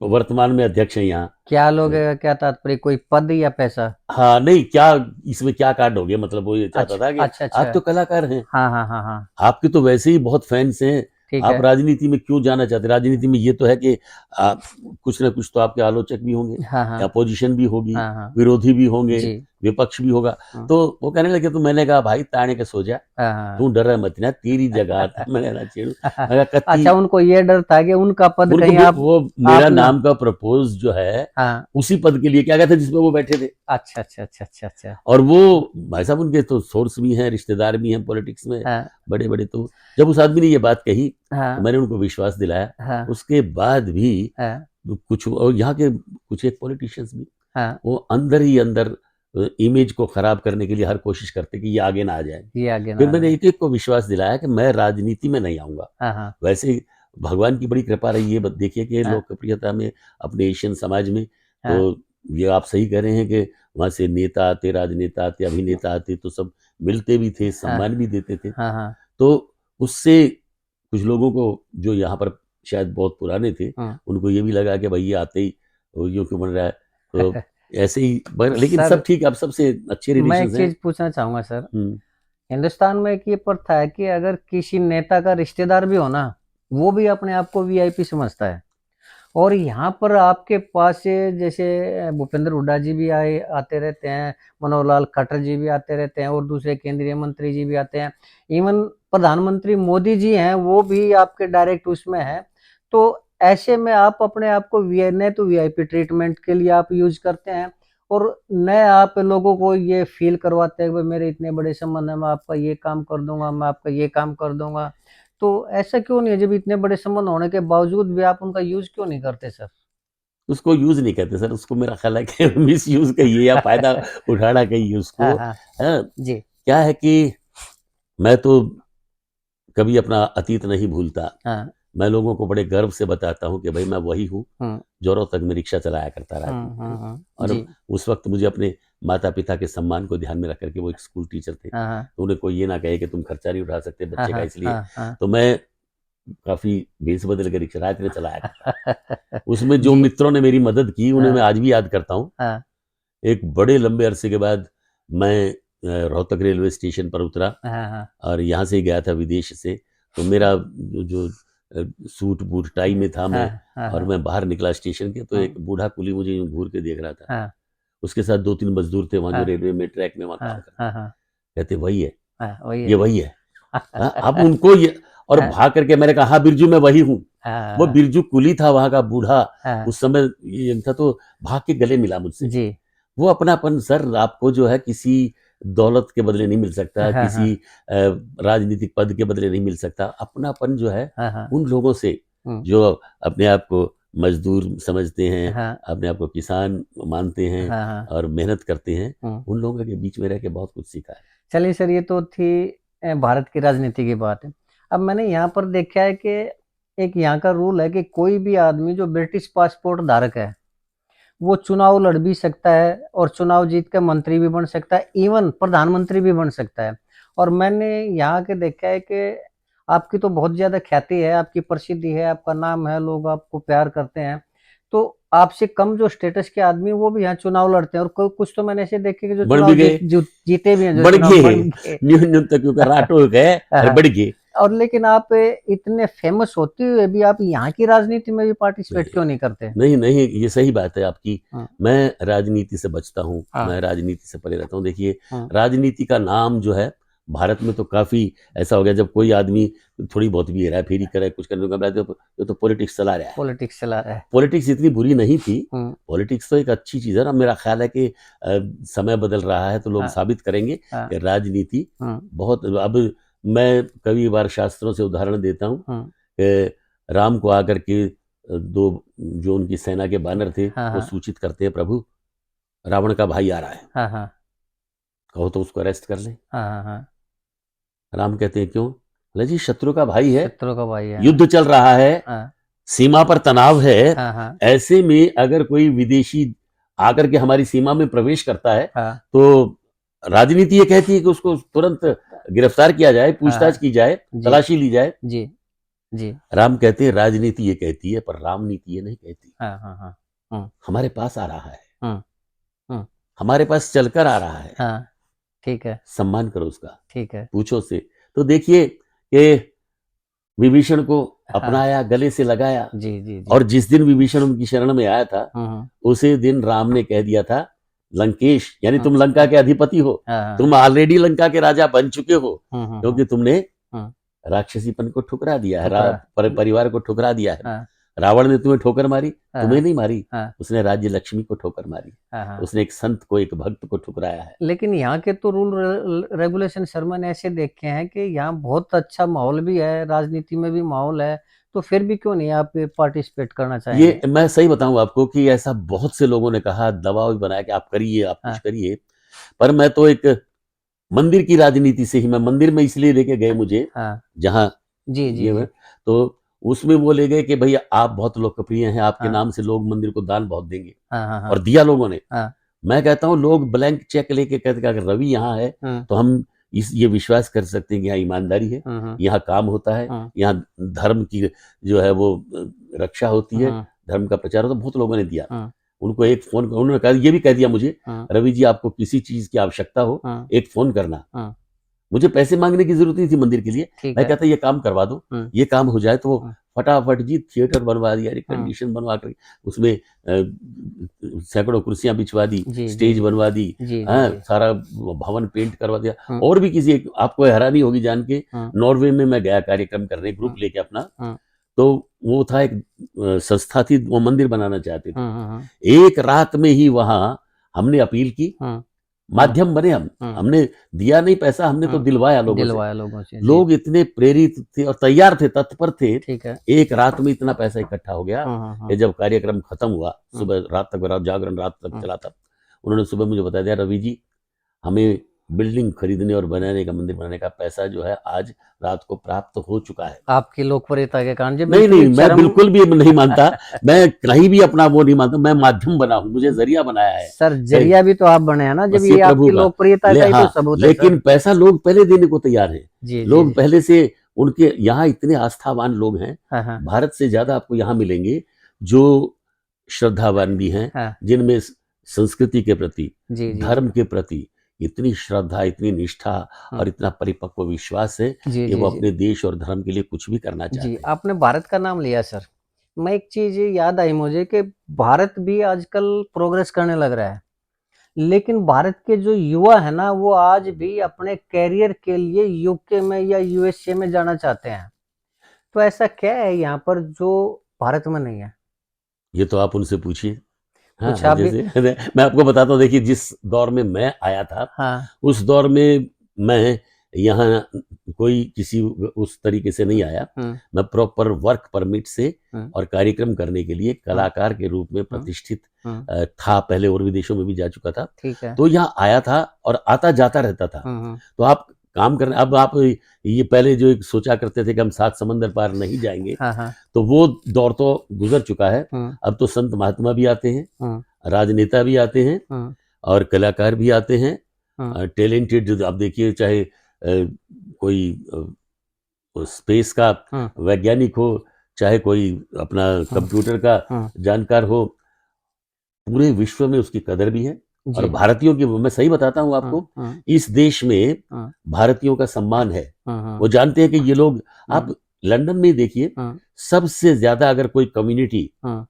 S2: वर्तमान में अध्यक्ष हैं यहाँ।
S1: क्या लोगे का क्या तात्पर्य? कोई पद या पैसा?
S2: हाँ नहीं, क्या इसमें क्या काटोगे, मतलब वो ये चाहता
S1: अच्छा,
S2: था कि
S1: अच्छा,
S2: आप
S1: अच्छा।
S2: तो कलाकार हैं,
S1: हाँ, हाँ, हाँ, हाँ।
S2: आपके तो वैसे ही बहुत फैंस हैं,
S1: ठीक
S2: आप
S1: है।
S2: राजनीति में क्यों जाना चाहते हैं? राजनीति में ये तो है कि आप कुछ ना कुछ तो आपके आलोचक भी होंगे,
S1: हाँ, हाँ।
S2: अपोजिशन भी होगी,
S1: हाँ, हाँ।
S2: विरोधी भी होंगे,
S1: जी।
S2: विपक्ष भी होगा।
S1: हुँ।
S2: तो वो कहने लगे, तो मैंने कहा भाई ताने के सो जा,
S1: हाँ,
S2: तू
S1: हाँ।
S2: डर मत ना, तेरी जगह था मैंने ना छेड़ू। मैं कहा
S1: अच्छा,
S2: कत्ती,
S1: उनको ये डर था कि उनका पद
S2: उनको
S1: कहीं
S2: वो मेरा
S1: आप ना।
S2: नाम का प्रपोज जो है
S1: हाँ।
S2: उसी पद के लिए क्या कहते हैं जिसमें वो बैठे थे।
S1: अच्छा, अच्छा, अच्छा, अच्छा, अच्छा।
S2: और वो भाई साहब उनके तो सोर्स भी हैं, रिश्तेदार भी हैं पॉलिटिक्स में
S1: हाँ,
S2: बड़े बड़े। तो जब उस आदमी ने ये बात कही तो
S1: हाँ,
S2: मैंने उनको विश्वास दिलाया।
S1: हाँ,
S2: उसके बाद भी
S1: हाँ,
S2: कुछ, और यहाँ के कुछ एक पॉलिटिशियंस भी
S1: हाँ।
S2: वो अंदर ही अंदर इमेज को खराब करने के लिए हर कोशिश करते कि ये आगे ना आ जाए।
S1: ये आगे
S2: फिर
S1: ना आ
S2: मैंने
S1: जाए।
S2: एक एक को विश्वास दिलाया कि मैं राजनीति में नहीं आऊंगा।
S1: हाँ, हाँ,
S2: वैसे भगवान की बड़ी कृपा रही है, देखिए कि
S1: हाँ,
S2: लोकप्रियता में अपने एशियन समाज में।
S1: हाँ,
S2: तो ये आप सही कह रहे हैं कि वहाँ से नेता आते, राजनेता आते, अभिनेता आते, तो सब मिलते भी थे,
S1: हाँ,
S2: सम्मान भी देते थे।
S1: हाँ, हाँ,
S2: तो उससे कुछ लोगों को जो यहाँ पर शायद बहुत पुराने थे,
S1: हाँ।
S2: उनको ये भी लगा कि भाई ये आते ही वो यूँ क्यों बन रहा है। तो ऐसे ही लेकिन
S1: सर,
S2: सब ठीक है, अब सबसे अच्छे
S1: मैं एक
S2: रिलेशंस हैं।
S1: चीज़ पूछना चाहूँगा सर।
S2: हुँ।
S1: हिंदुस्तान में एक ये प्रथा है कि अगर किसी नेता का रिश्तेदार भी हो ना, वो भी अपने आप को वीआईपी समझता है। और यहाँ पर आपके पास से जैसे भूपेंद्र हुड्डा जी भी आते रहते हैं, मनोहर लाल खट्टर जी भी आते रहते हैं और दूसरे केंद्रीय मंत्री जी भी आते हैं। इवन प्रधानमंत्री मोदी जी हैं, वो भी आपके डायरेक्ट उसमें हैं। तो ऐसे में आप अपने आप को न तो वीआईपी ट्रीटमेंट के लिए आप यूज़ करते हैं और न आप लोगों को ये फ़ील करवाते हैं कि भाई मेरे इतने बड़े संबंध हैं, मैं आपका ये काम कर दूँगा, मैं आपका ये काम कर दूँगा। तो ऐसा क्यों नहीं है जब इतने बड़े संबंध होने के बावजूद भी आप उनका यूज़ क्यों नहीं करते सर?
S2: उसको यूज़ नहीं कहते सर, उसको मेरा ख़्याल है कि मिसयूज़ कहिए या फ़ायदा उठाना कहिए उसको।
S1: हाँ, हाँ। जी।
S2: क्या है कि मैं तो कभी अपना अतीत नहीं भूलता।
S1: हाँ।
S2: मैं लोगों को बड़े गर्व से बताता हूँ कि भाई मैं वही हूँ,
S1: हुँ,
S2: जो रोहतक तक में रिक्शा चलाया करता रहा
S1: हुँ,
S2: था।
S1: हुँ, हुँ।
S2: और
S1: जी।
S2: उस वक़्त मुझे अपने माता-पिता के सम्मान को ध्यान में रख कर के, वो एक स्कूल टीचर थे,
S1: हाँ, हाँ।
S2: तो उन्हें कोई ये ना कहे कि तुम खर्चा नहीं उठा सकते
S1: हाँ,
S2: बच्चे का,
S1: हाँ,
S2: इसलिए।
S1: हाँ, हाँ।
S2: तो मैं काफ़ी भेस बदल के रिक्शा रात में चलाया करता था। उसमें जो
S1: जी।
S2: मित्रों ने मेरी मदद की उन्हें मैं
S1: हाँ,
S2: आज भी याद करता हूँ।
S1: हाँ,
S2: एक बड़े लंबे अरसे के बाद मैं रोहतक रेलवे स्टेशन पर उतरा,
S1: हाँ, हाँ,
S2: और यहाँ से गया था विदेश से। तो मेरा जो सूट बूट टाई में था
S1: हाँ,
S2: मैं,
S1: हाँ,
S2: और
S1: हाँ,
S2: मैं बाहर निकला स्टेशन के, तो
S1: हाँ,
S2: एक बूढ़ा कुली मुझे यूँ घूर के देख रहा था।
S1: हाँ,
S2: उसके साथ 2-3 मज़दूर थे वहाँ, जो
S1: हाँ,
S2: रेलवे में ट्रैक में वहाँ
S1: हाँ,
S2: काम करते
S1: हाँ,
S2: थे।
S1: हाँ,
S2: कहते वही है,
S1: हाँ, वही
S2: ये
S1: है।
S2: वही है। अब उनको ये, और
S1: हाँ,
S2: भाग करके मैंने कहा हाँ बिरजू मैं वही हूँ। वो
S1: हाँ,
S2: बिरजू कुली था वहाँ का बूढ़ा,
S1: हाँ,
S2: उस समय ये था, तो भाग के गले मिला मुझसे।
S1: जी।
S2: वो अपनापन सर आपको जो है किसी दौलत के बदले नहीं मिल सकता,
S1: हाँ,
S2: किसी
S1: हाँ,
S2: राजनीतिक पद के बदले नहीं मिल सकता। अपनापन जो है
S1: हाँ, हाँ,
S2: उन लोगों से
S1: हुँ,
S2: जो अपने आप को मजदूर समझते हैं,
S1: हाँ,
S2: अपने आप को किसान मानते हैं
S1: हाँ, हाँ,
S2: और मेहनत करते हैं,
S1: हुँ।
S2: उन लोगों के बीच में रह के बहुत कुछ सीखा है।
S1: चलिए सर, ये तो थी भारत की राजनीति की बात है। अब मैंने यहाँ पर देखा है कि एक यहाँ का रूल है कि कोई भी आदमी जो ब्रिटिश पासपोर्ट धारक है वो चुनाव लड़ भी सकता है और चुनाव जीत कर मंत्री भी बन सकता है, इवन प्रधानमंत्री भी बन सकता है। और मैंने यहाँ के देखा है कि आपकी तो बहुत ज्यादा ख्याति है, आपकी प्रसिद्धि है, आपका नाम है, लोग आपको प्यार करते हैं। तो आपसे कम जो स्टेटस के आदमी वो भी यहाँ चुनाव लड़ते हैं, और कुछ तो मैंने ऐसे देखे कि जो
S2: बढ़ भी
S1: चुनाव
S2: गए,
S1: जीते भी हैं, जो
S2: बढ़
S1: चुनाव बढ़
S2: गए,
S1: गए।
S2: न्यून तक क्योंकि राटो गए और बढ़ गए।
S1: और लेकिन आप इतने फेमस होते हुए भी आप यहाँ की राजनीति में भी पार्टिसिपेट
S2: नहीं
S1: क्यों नहीं करते?
S2: नहीं नहीं, ये सही बात है आपकी।
S1: हाँ,
S2: मैं राजनीति से बचता हूँ,
S1: हाँ,
S2: मैं राजनीति से परे रहता हूँ। देखिए,
S1: हाँ,
S2: राजनीति का नाम जो है भारत में तो काफी ऐसा हो गया, जब कोई आदमी थोड़ी बहुत भी हेरा फेरी करे, कुछ करने का ये तो पॉलिटिक्स चला रहा है।
S1: पॉलिटिक्स चला रहा है।
S2: पॉलिटिक्स इतनी बुरी नहीं थी,
S1: हम्म,
S2: पॉलिटिक्स तो एक अच्छी चीज है ना। मेरा ख्याल है कि समय बदल रहा है तो लोग
S1: हाँ,
S2: साबित करेंगे
S1: हाँ,
S2: कि राजनीति
S1: हम्म,
S2: बहुत। अब मैं कई बार शास्त्रों से उदाहरण देता हूँ
S1: हम्म,
S2: कि राम को आकर के दो जो उनकी सेना के बानर थे
S1: हाँ,
S2: वो
S1: हाँ,
S2: सूचित करते हैं, प्रभु रावण का भाई आ रहा है,
S1: हाँ, हाँ,
S2: कहो तो उसको अरेस्ट कर लें।
S1: हाँ, हाँ, हाँ,
S2: राम कहते हैं क्यों? बोले जी शत्रु का भाई है,
S1: शत्रु का भाई है।
S2: युद्ध चल रहा है,
S1: हाँ,
S2: सीमा पर तनाव है,
S1: हाँ, हाँ,
S2: ऐसे में अगर कोई विदेशी आकर के हमारी सीमा में प्रवेश करता है
S1: हाँ,
S2: तो राजनीति ये कहती है कि उसको तुरंत गिरफ्तार किया जाए,
S1: हाँ,
S2: पूछताछ की जाए,
S1: जी,
S2: तलाशी ली जाए।
S1: जी, जी,
S2: राम कहते हैं राजनीति ये कहती है, पर रामनीति ये नहीं कहती।
S1: हाँ, हाँ, हाँ, हम्म,
S2: हमारे पास आ रहा है,
S1: हम्म, हम्म,
S2: हमारे पास चलकर आ रहा है,
S1: हाँ, ठीक है,
S2: सम्मान करो उसका,
S1: ठीक है,
S2: पूछो उससे। तो देखिए कि विभीषण को
S1: हाँ,
S2: अपनाया, गले से लगाया,
S1: जी, जी, जी,
S2: और जिस दिन विभीषण उनकी शरण में आया था उसी दिन राम ने कह दिया था, लंकेश यानी तुम लंका के अधिपति हो,
S1: हाँ,
S2: तुम ऑलरेडी लंका के राजा बन चुके हो,
S1: हाँ,
S2: क्योंकि तुमने
S1: हाँ,
S2: राक्षसीपन को ठुकरा दिया है,
S1: ठुकरा,
S2: परिवार को ठुकरा दिया है।
S1: हाँ,
S2: रावण ने तुम्हें ठोकर मारी,
S1: हाँ,
S2: तुम्हें नहीं मारी,
S1: हाँ,
S2: उसने राज्य लक्ष्मी को ठोकर मारी,
S1: हाँ, हाँ।
S2: उसने एक संत को, एक भक्त को ठुकराया है।
S1: लेकिन यहाँ के तो रूल रेगुलेशन सर मैंने ऐसे देखे हैं कि यहाँ बहुत अच्छा माहौल भी है, राजनीति में भी माहौल है, तो फिर भी क्यों नहीं आप पार्टिसिपेट करना
S2: ये
S1: चाहेंगे?
S2: मैं सही बताऊं आपको कि ऐसा बहुत से लोगों ने कहा, दबाव भी बनाया कि आप करिए, आप कुछ
S1: हाँ,
S2: करिए, पर मैं तो एक मंदिर की राजनीति से ही, मैं मंदिर में इसलिए लेके गए मुझे,
S1: हाँ,
S2: जहां
S1: जी, जी,
S2: ये
S1: जी,
S2: तो उसमें वो ले गए कि भैया आप बहुत लोकप्रिय हैं, आपके
S1: हाँ,
S2: नाम से लोग मंदिर को दान बहुत देंगे,
S1: हाँ, हाँ, हाँ,
S2: और दिया लोगों ने।
S1: हाँ,
S2: मैं कहता हूं लोग ब्लैंक चेक लेके कहते हैं, अगर रवि यहाँ है
S1: हम्म,
S2: तो हम ये विश्वास कर सकते हैं कि यहाँ ईमानदारी है,
S1: हम्म,
S2: यहाँ काम होता है,
S1: हम्म,
S2: यहाँ धर्म की जो है वो रक्षा होती है,
S1: हम्म,
S2: धर्म का प्रचार होता है। बहुत लोगों ने दिया।
S1: हम्म,
S2: उनको एक फोन, उन्होंने कहा, ये भी कह दिया मुझे,
S1: हम्म,
S2: रवि जी आपको किसी चीज की आवश्यकता हो
S1: हम्म,
S2: एक फोन करना।
S1: हम्म,
S2: मुझे पैसे मांगने की जरूरत नहीं थी मंदिर के लिए,
S1: ठीक
S2: मैं
S1: है,
S2: कहता ये काम करवा दो, ये काम हो जाए तो वो
S1: हम्म,
S2: फटाफट जी थिएटर बनवा दिया,
S1: हम्म,
S2: कंडीशन बनवा कर उसमें सैकड़ों कुर्सियां बिछवा दी,
S1: जी, जी,
S2: स्टेज
S1: जी,
S2: बनवा दी,
S1: जी, जी,
S2: हाँ,
S1: जी,
S2: सारा भवन पेंट करवा दिया।
S1: हम्म,
S2: और भी किसी आपको हैरानी होगी जान के,
S1: हम्म,
S2: नॉर्वे में मैं गया कार्यक्रम करने,
S1: हम्म,
S2: ग्रुप लेके अपना,
S1: हम्म,
S2: तो वो था एक संस्था थी, वो मंदिर बनाना चाहते थे।
S1: हम्म,
S2: एक रात में ही वहां हमने अपील की,
S1: हम्म,
S2: माध्यम बने हम,
S1: हम्म,
S2: हमने दिया नहीं पैसा, हमने तो दिलवाया लोगों से।
S1: दिलवाया लोगों से, जी,
S2: लोग इतने प्रेरित थे और तैयार थे, तत्पर थे।
S1: ठीक है,
S2: एक रात में इतना पैसा इकट्ठा हो गया
S1: हाँ,
S2: कि जब कार्यक्रम खत्म हुआ, सुबह रात तक, जागरण रात तक
S1: हाँ,
S2: चला था, उन्होंने सुबह मुझे बता दिया, रवि जी हमें बिल्डिंग खरीदने और बनाने का, मंदिर बनाने का पैसा जो है आज रात को प्राप्त हो चुका है।
S1: आपकी लोकप्रियता के कारण जी
S2: नहीं
S1: बिल्कुल
S2: नहीं,
S1: ही
S2: मैं
S1: चरम।
S2: बिल्कुल भी नहीं मानता, मैं कहीं भी अपना वो नहीं मानता, मैं माध्यम बना हूं, मुझे जरिया बनाया है।
S1: सर जरिया भी तो आप बने हैं ना, जब
S2: बस
S1: ये
S2: प्रभु
S1: आपकी
S2: का
S1: लोकप्रियता का ही तो
S2: हाँ,
S1: सबूत है
S2: लेकिन
S1: सर।
S2: पैसा लोग पहले देने को तैयार है।
S1: जी, जी,
S2: लोग
S1: जी,
S2: पहले से, उनके यहाँ इतने आस्थावान लोग हैं,
S1: हाँ, हाँ,
S2: भारत से ज्यादा आपको यहाँ मिलेंगे जो श्रद्धावान भी हैं,
S1: हाँ,
S2: जिनमें संस्कृति के प्रति,
S1: जी, जी,
S2: धर्म के प्रति इतनी श्रद्धा, इतनी निष्ठा
S1: हाँ,
S2: और इतना परिपक्व विश्वास है
S1: जी,
S2: कि
S1: जी,
S2: वो
S1: जी,
S2: अपने देश और धर्म के लिए कुछ भी करना
S1: जी,
S2: चाहते हैं।
S1: आपने भारत का नाम लिया सर, मैं एक चीज याद आई मुझे कि भारत भी आजकल प्रोग्रेस करने लग रहा है, लेकिन भारत के जो युवा है ना वो आज भी अपने कैरियर के लिए यूके में या यूएसए में जाना चाहते हैं। तो ऐसा क्या है यहाँ पर जो भारत में नहीं है?
S2: ये तो आप उनसे पूछिए।
S1: कुछ
S2: हाँ,
S1: आप भी।
S2: जैसे मैं आपको बताता हूँ, देखिए जिस दौर में मैं आया था,
S1: हाँ,
S2: उस दौर में मैं यहाँ कोई किसी उस तरीके से नहीं आया। मैं प्रॉपर वर्क परमिट से और कार्यक्रम करने के लिए कलाकार के रूप में प्रतिष्ठित था, पहले और विदेशों में भी जा चुका था।
S1: ठीक है।
S2: तो यहाँ आया था और आता जाता रहता था। तो आप काम करने, अब आप ये पहले जो एक सोचा करते थे कि हम 7 समंदर पार नहीं जाएंगे,
S1: हाँ हाँ
S2: तो वो दौर तो गुजर चुका है।
S1: हम्म,
S2: अब तो संत महात्मा भी आते हैं,
S1: हम्म,
S2: राजनेता भी आते हैं,
S1: हम्म,
S2: और कलाकार भी आते हैं,
S1: हम्म,
S2: टैलेंटेड। आप देखिए, चाहे कोई स्पेस का
S1: हम्म,
S2: वैज्ञानिक हो, चाहे कोई अपना
S1: हम्म,
S2: कंप्यूटर का
S1: हम्म,
S2: जानकार हो, पूरे विश्व में उसकी कदर भी है। और
S1: जी,
S2: भारतीयों की, मैं सही बताता हूँ
S1: हम्म,
S2: आपको,
S1: हम्म,
S2: इस देश में
S1: हम्म,
S2: भारतीयों का सम्मान है।
S1: हम्म,
S2: वो जानते हैं कि ये लोग,
S1: हम्म,
S2: आप लंदन में ही देखिए,
S1: हम्म,
S2: सबसे ज्यादा अगर कोई कम्युनिटी
S1: हम्म,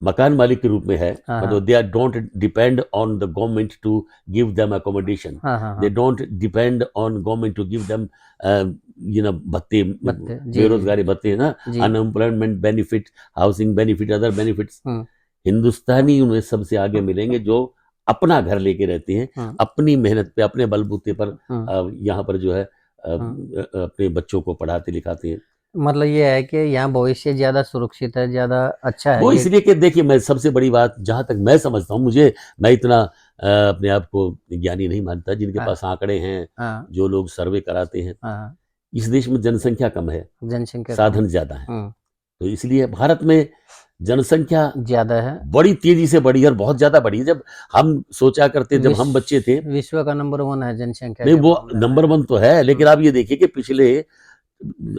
S2: मकान मालिक के रूप में है,
S1: हाँ हाँ
S2: मतलब they are don't depend on the government to give them accommodation,
S1: हाँ हाँ
S2: दे
S1: हाँ
S2: don't depend on government to give them भत्ते,
S1: बत्ते, जी जी
S2: बेरोजगारी भत्ते है ना,
S1: जी,
S2: unemployment benefit, housing benefit, other benefits.
S1: Hmm,
S2: Hindustani उन्हें सबसे आगे मिलेंगे जो अपना घर लेके रहते हैं,
S1: हम्म,
S2: अपनी मेहनत पे, अपने बलबूते पर
S1: हम्म,
S2: यहाँ पर जो है
S1: हम्म।
S2: अपने बच्चों को पढ़ाते लिखाते हैं।
S1: मतलब ये है कि यहाँ भविष्य ज्यादा सुरक्षित है, ज्यादा अच्छा है
S2: वो
S1: ये।
S2: इसलिए कि देखिए, मैं सबसे बड़ी बात जहां तक मैं समझता हूँ, मैं इतना अपने आप को ज्ञानी नहीं मानता, जिनके
S1: हाँ
S2: पास आंकड़े हैं,
S1: हाँ
S2: जो लोग सर्वे कराते हैं,
S1: हाँ,
S2: इस देश में जनसंख्या कम है,
S1: जनसंख्या कम,
S2: साधन ज्यादा है।
S1: हम्म,
S2: तो इसलिए भारत में जनसंख्या
S1: ज्यादा है।
S2: बड़ी तेजी से बढ़ी है, और बहुत ज्यादा बढ़ी है। जब हम सोचा करते, जब हम बच्चे थे,
S1: विश्व का नंबर 1 है जनसंख्या
S2: नहीं
S1: के
S2: वो
S1: मामले में।
S2: नंबर 1 तो है,
S1: हम्म,
S2: लेकिन आप ये देखिए कि पिछले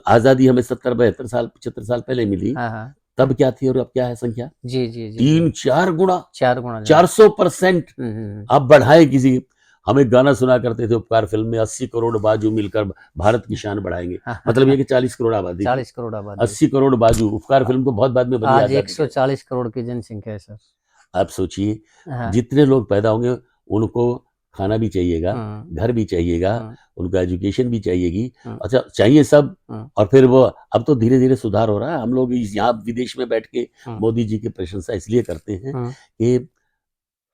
S2: आजादी हमें 70 72 साल 75 साल पहले मिली,
S1: हाँ हाँ,
S2: तब क्या थी और अब क्या है संख्या?
S1: जी जी जी जी,
S2: 3 4 गुना,
S1: 4 गुना ज्यादा।
S2: 400%
S1: हम्म,
S2: आप बढ़ाए। किसी, हमें गाना सुना करते थे उपकार फिल्म में, 80 करोड़ बाजू मिलकर भारत की शान बढ़ाएंगे। मतलब ये कि 40 करोड़ आबादी थी,
S1: 40 करोड़ आबादी।
S2: 80 करोड़ बाजू। उपकार फिल्म तो बहुत बाद में बनी,
S1: आज
S2: आजादी के।
S1: 140 करोड़ की जनसंख्या है सर।
S2: आप सोचिए,
S1: हाँ,
S2: जितने लोग पैदा होंगे, उनको खाना भी चाहिएगा,
S1: हम्म,
S2: घर भी चाहिएगा,
S1: हम्म,
S2: उनको एजुकेशन भी चाहिएगी।
S1: हम्म,
S2: अच्छा, चाहिए सब।
S1: हम्म,
S2: और फिर वो, अब तो धीरे धीरे सुधार हो रहा है। हम लोग यहाँ विदेश में बैठ के
S1: हम्म,
S2: मोदी जी की प्रशंसा इसलिए करते हैं
S1: हम्म,
S2: कि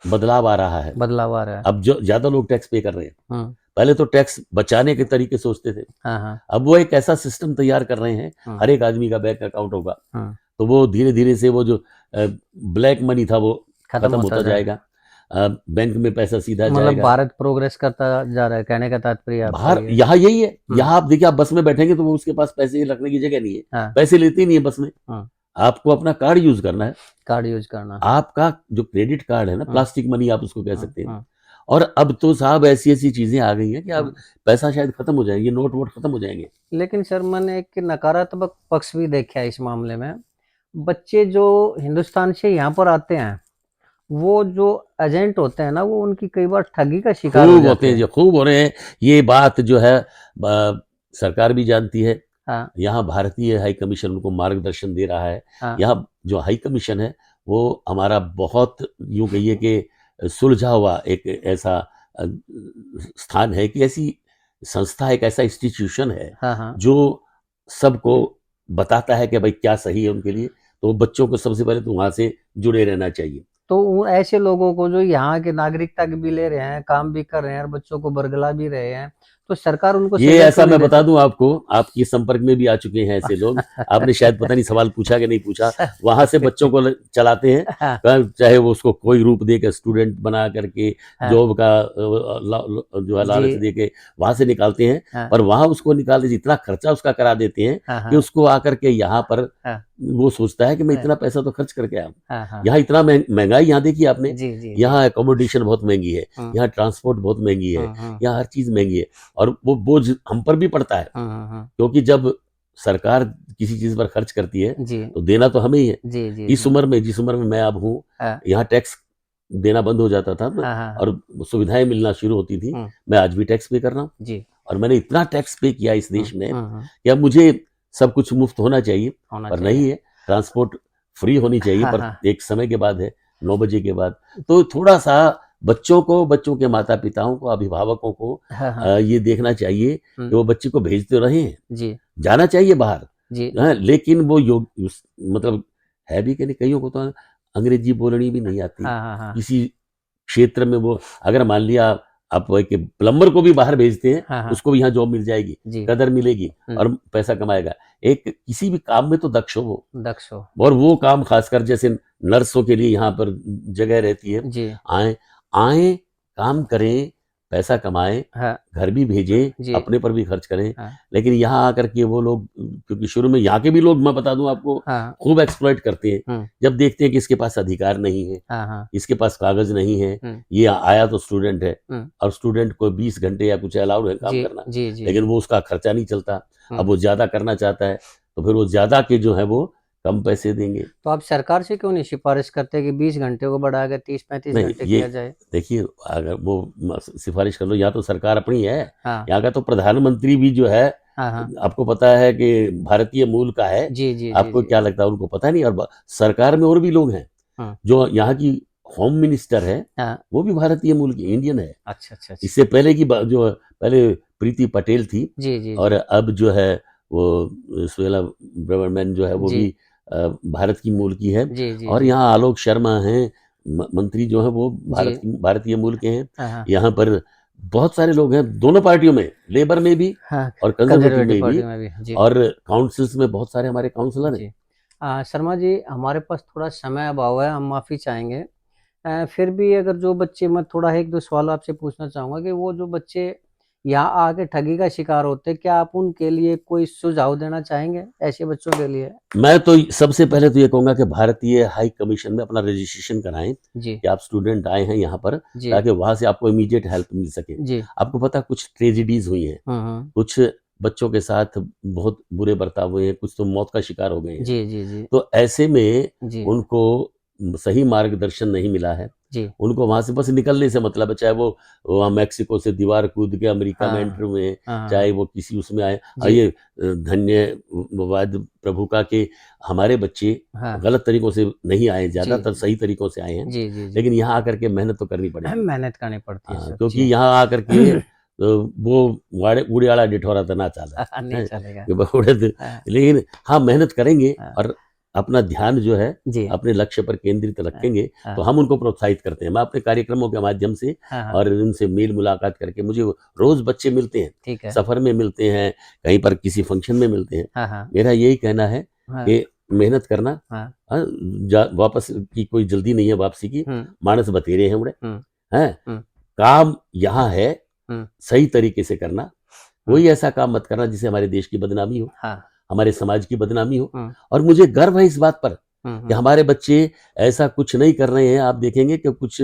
S2: बदलाव आ रहा है।
S1: बदलाव आ रहा है।
S2: अब जो ज्यादा लोग टैक्स पे कर रहे हैं,
S1: हम्म,
S2: पहले तो टैक्स बचाने के तरीके सोचते थे,
S1: हाँ हाँ,
S2: अब वो एक ऐसा सिस्टम तैयार कर रहे हैं,
S1: हम्म,
S2: हर एक आदमी का बैंक अकाउंट होगा।
S1: हम्म,
S2: तो वो धीरे धीरे से वो जो ब्लैक मनी था, वो
S1: खत्म
S2: खत्म
S1: होता
S2: होता
S1: जाए।
S2: जाएगा। बैंक में पैसा सीधा
S1: मतलब
S2: जाएगा।
S1: भारत प्रोग्रेस करता जा रहा है, कहने का तात्पर्य आपका
S2: बाहर
S1: ये है।
S2: यहाँ यही है,
S1: हम्म,
S2: यहाँ आप देखिए, आप बस में बैठेंगे तो वो उसके पास पैसे रखने की जगह नहीं है,
S1: हाँ,
S2: पैसे लेते ही नहीं है बस में।
S1: हाँ,
S2: आपको अपना कार्ड यूज करना है।
S1: कार्ड यूज करना।
S2: आपका जो क्रेडिट कार्ड है ना,
S1: हम्म,
S2: प्लास्टिक मनी आप उसको कह
S1: हम्म,
S2: सकते हैं। और अब तो साहब ऐसी ऐसी चीजें आ गई हैं कि अब
S1: हम्म।
S2: पैसा शायद खत्म हो जाएंगे, नोट वोट खत्म हो जाएंगे।
S1: लेकिन सर मैंने एक नकारात्मक पक्ष भी देखा है इस मामले में। बच्चे जो हिंदुस्तान से यहाँ पर आते हैं, वो जो एजेंट होते हैं ना, वो उनकी कई बार ठगी का शिकार हो
S2: खूब होते
S1: जाते
S2: हैं
S1: हैं।
S2: जो, खूब हो रहे हैं। ये बात जो है सरकार भी जानती है।
S1: हाँ
S2: यहाँ भारतीय हाई कमीशन उनको मार्गदर्शन दे रहा है।
S1: हाँ
S2: यहाँ जो हाई कमीशन है, वो हमारा बहुत, यूं कहिए कि सुलझा हुआ एक ऐसा अ, स्थान है, कि ऐसी संस्था, एक ऐसा इंस्टीट्यूशन है
S1: हाँ हाँ।
S2: जो सबको बताता है कि भाई क्या सही है उनके लिए। तो बच्चों को सबसे पहले तो वहां से जुड़े रहना चाहिए।
S1: तो ऐसे लोगों को जो यहाँ के नागरिकता की भी ले रहे हैं, काम भी कर रहे हैं और बच्चों को बरगला भी रहे हैं, तो सरकार उनको
S2: ये
S1: सजा
S2: ऐसा
S1: क्यों नहीं
S2: मैं बता
S1: देती?
S2: दूं आपको, आपके संपर्क में भी आ चुके हैं ऐसे लोग। आपने शायद पता नहीं सवाल पूछा कि नहीं पूछा, वहां से बच्चों को चलाते हैं।
S1: हाँ
S2: चाहे वो उसको कोई रूप दे के, स्टूडेंट बना करके,
S1: हाँ,
S2: जॉब का जो है
S1: जी,
S2: लालच दे के वहां से निकालते हैं।
S1: हाँ
S2: पर वहां उसको निकालते, इतना खर्चा उसका करा देते हैं
S1: हाँ
S2: कि
S1: हाँ
S2: उसको आकर के यहाँ पर
S1: हाँ
S2: वो सोचता है कि मैं
S1: हाँ
S2: इतना पैसा तो खर्च करके आया हूँ।
S1: हाँ हाँ,
S2: यहाँ इतना महंगाई, यहाँ देखिए आपने,
S1: जी जी जी,
S2: यहाँ एकोमोडेशन बहुत महंगी है,
S1: हम्म
S2: यहाँ ट्रांसपोर्ट बहुत महंगी है,
S1: हम्म
S2: यहाँ हर चीज महंगी है। और वो बोझ हम पर भी पड़ता है,
S1: हम्म,
S2: क्योंकि जब सरकार किसी चीज पर खर्च करती है,
S1: जी
S2: तो देना तो हमें ही है।
S1: जी जी
S2: इस
S1: जी,
S2: उम्र में, जिस उम्र में मैं अब हूँ,
S1: हाँ
S2: यहाँ टैक्स देना बंद हो जाता था
S1: हाँ हाँ हाँ,
S2: और सुविधाएं मिलना शुरू होती थी।
S1: हम्म,
S2: मैं आज भी टैक्स पे कर रहा हूँ,
S1: जी,
S2: और मैंने इतना टैक्स पे किया इस देश में
S1: हम्म,
S2: कि अब मुझे सब कुछ मुफ्त होना चाहिए।
S1: होना
S2: पर
S1: चाहिए।
S2: नहीं है, ट्रांसपोर्ट फ्री होनी चाहिए,
S1: हाँ
S2: पर
S1: हाँ
S2: एक समय के बाद है, 9 बजे के बाद। तो थोड़ा सा बच्चों को, बच्चों के माता पिताओं को, अभिभावकों को
S1: हाँ हाँ,
S2: ये देखना चाहिए कि
S1: हम्म,
S2: वो बच्चे को भेज तो रहे हैं,
S1: जी
S2: जाना चाहिए बाहर,
S1: जी,
S2: हाँ, लेकिन वो मतलब है भी कि नहीं, कईयों को तो अंग्रेजी बोलनी भी नहीं आती।
S1: हाँ हाँ हाँ
S2: किसी क्षेत्र में वो, अगर मान लिया आप एक प्लम्बर को भी बाहर भेजते हैं,
S1: हाँ हाँ,
S2: उसको भी यहाँ जॉब मिल जाएगी,
S1: जी,
S2: कदर मिलेगी,
S1: हम्म,
S2: और पैसा कमाएगा। एक किसी भी काम में तो दक्ष हो वो,
S1: दक्ष हो,
S2: और वो काम खासकर जैसे नर्सों के लिए यहाँ पर जगह रहती है।
S1: जी,
S2: आए आए, काम करें, पैसा कमाएं,
S1: हाँ
S2: घर भी भेजें,
S1: जी
S2: अपने पर भी खर्च करें।
S1: हाँ
S2: लेकिन यहाँ आकर के वो लोग, क्योंकि शुरू में यहाँ के भी लोग, मैं बता दूं आपको,
S1: हाँ
S2: खूब एक्सप्लॉइट करते हैं।
S1: हम्म,
S2: जब देखते हैं कि इसके पास अधिकार नहीं है,
S1: हाँ हाँ
S2: इसके पास कागज नहीं है,
S1: हम्म,
S2: ये आया तो स्टूडेंट है,
S1: हम्म,
S2: और स्टूडेंट को 20 घंटे या कुछ अलाउड है काम
S1: जी
S2: करना,
S1: जी जी
S2: लेकिन
S1: जी
S2: वो उसका खर्चा नहीं चलता। अब
S1: हम्म।
S2: वो ज्यादा करना चाहता है, तो फिर वो ज्यादा के जो है वो कम पैसे देंगे।
S1: तो आप सरकार से क्यों नहीं सिफारिश करते कि 20 घंटे को बढ़ा के 30-35
S2: नहीं,
S1: घंटे
S2: ये
S1: किया जाए?
S2: देखिए, अगर वो सिफारिश कर लो, यहाँ तो सरकार अपनी है,
S1: हाँ
S2: यहाँ का तो प्रधानमंत्री भी जो है,
S1: हाँ हाँ
S2: आपको पता है कि भारतीय मूल का है।
S1: जी जी जी
S2: आपको
S1: जी
S2: क्या लगता है, उनको पता नहीं? और सरकार में और भी लोग हैं।
S1: हाँ
S2: जो यहाँ की होम मिनिस्टर है,
S1: हाँ
S2: वो भी भारतीय मूल की, इंडियन है।
S1: अच्छा अच्छा अच्छा
S2: इससे पहले की जो पहले प्रीति पटेल थी,
S1: जी जी
S2: और
S1: जी
S2: अब जो है वो सुहेला ब्रह्मण्यम जो है वो
S1: जी
S2: भी भारत की मूल की है।
S1: जी जी
S2: और
S1: जी
S2: यहाँ आलोक शर्मा हैं, मंत्री जो है वो
S1: जी
S2: भारतीय मूल के हैं।
S1: हाँ हाँ
S2: यहाँ पर बहुत सारे लोग हैं, दोनों पार्टियों में, लेबर में भी
S1: हाँ
S2: और कंजर्वेटिव
S1: कंजर्वेटिव
S2: में भी,
S1: पार्टी में भी जी
S2: और काउंसिल्स में बहुत सारे हमारे काउंसलर हैं।
S1: जी शर्मा जी, हमारे पास थोड़ा समय अभाव है, हम माफ़ी चाहेंगे। फिर भी अगर जो बच्चे, मैं थोड़ा एक दो सवाल आपसे पूछना चाहूँगा कि वो जो बच्चे यहाँ आके ठगी का शिकार होते हैं, क्या आप उनके लिए कोई सुझाव देना चाहेंगे ऐसे बच्चों के लिए?
S2: मैं तो सबसे पहले तो ये कहूंगा कि भारतीय हाई कमीशन में अपना रजिस्ट्रेशन कराएं
S1: जी
S2: कि आप स्टूडेंट आए हैं यहाँ पर,
S1: जी
S2: ताकि वहां से आपको इमीडिएट हेल्प मिल सके।
S1: जी
S2: आपको पता है, कुछ ट्रेजिडीज हुई हैं,
S1: हम्म,
S2: कुछ बच्चों के साथ बहुत बुरे बर्ताव हुए हैं, कुछ तो मौत का शिकार हो गए हैं।
S1: जी जी जी
S2: तो ऐसे में
S1: जी
S2: उनको सही मार्गदर्शन नहीं मिला है।
S1: जी
S2: उनको वहां से बस निकलने से मतलब है, चाहे वो वहाँ मैक्सिको से दीवार कूद के अमेरिका में
S1: हाँ
S2: एंटर हुए हैं,
S1: हाँ
S2: चाहे
S1: हाँ
S2: वो किसी उसमें आए। और
S1: जी
S2: ये धन्यवाद प्रभु का कि हमारे बच्चे
S1: हाँ
S2: गलत तरीकों से नहीं आए,
S1: जी
S2: ज्यादातर सही तरीकों से आए हैं।
S1: जी जी जी
S2: लेकिन यहाँ आकर के मेहनत तो करनी पड़ेगी।
S1: मेहनत करनी पड़ती है सर
S2: क्योंकि
S1: जी
S2: यहाँ आकर के वो उड़ियाड़ा डिठोरा तो ना चाला
S1: नहीं
S2: है
S1: चलेगा
S2: कि
S1: हाँ
S2: लेकिन हाँ, मेहनत करेंगे
S1: हाँ
S2: और अपना ध्यान जो है
S1: जी
S2: अपने लक्ष्य पर केंद्रित
S1: हाँ
S2: रखेंगे,
S1: हाँ
S2: तो हम उनको प्रोत्साहित करते हैं। मैं अपने कार्यक्रमों के माध्यम से
S1: हाँ हाँ
S2: और उनसे मेल मुलाकात करके, मुझे रोज बच्चे मिलते हैं,
S1: ठीक है
S2: सफर में मिलते हैं, कहीं पर किसी फंक्शन में मिलते हैं।
S1: हाँ हाँ
S2: मेरा यही कहना है
S1: हाँ
S2: कि मेहनत करना,
S1: हाँ
S2: हाँ, वापस की कोई जल्दी नहीं है वापसी की।
S1: हुँ,
S2: मानस बतेरे हैं उड़े
S1: हुँ,
S2: हैं,
S1: हुँ,
S2: काम यहाँ है,
S1: हुँ,
S2: सही तरीके से करना।
S1: हुँ,
S2: कोई ऐसा काम मत करना जिससे हमारे देश की बदनामी हो,
S1: हाँ,
S2: हमारे समाज की बदनामी हो।
S1: हुँ,
S2: और मुझे गर्व है इस बात पर
S1: हुँ,
S2: कि
S1: हुँ,
S2: हमारे बच्चे ऐसा कुछ नहीं कर रहे हैं। आप देखेंगे कि कुछ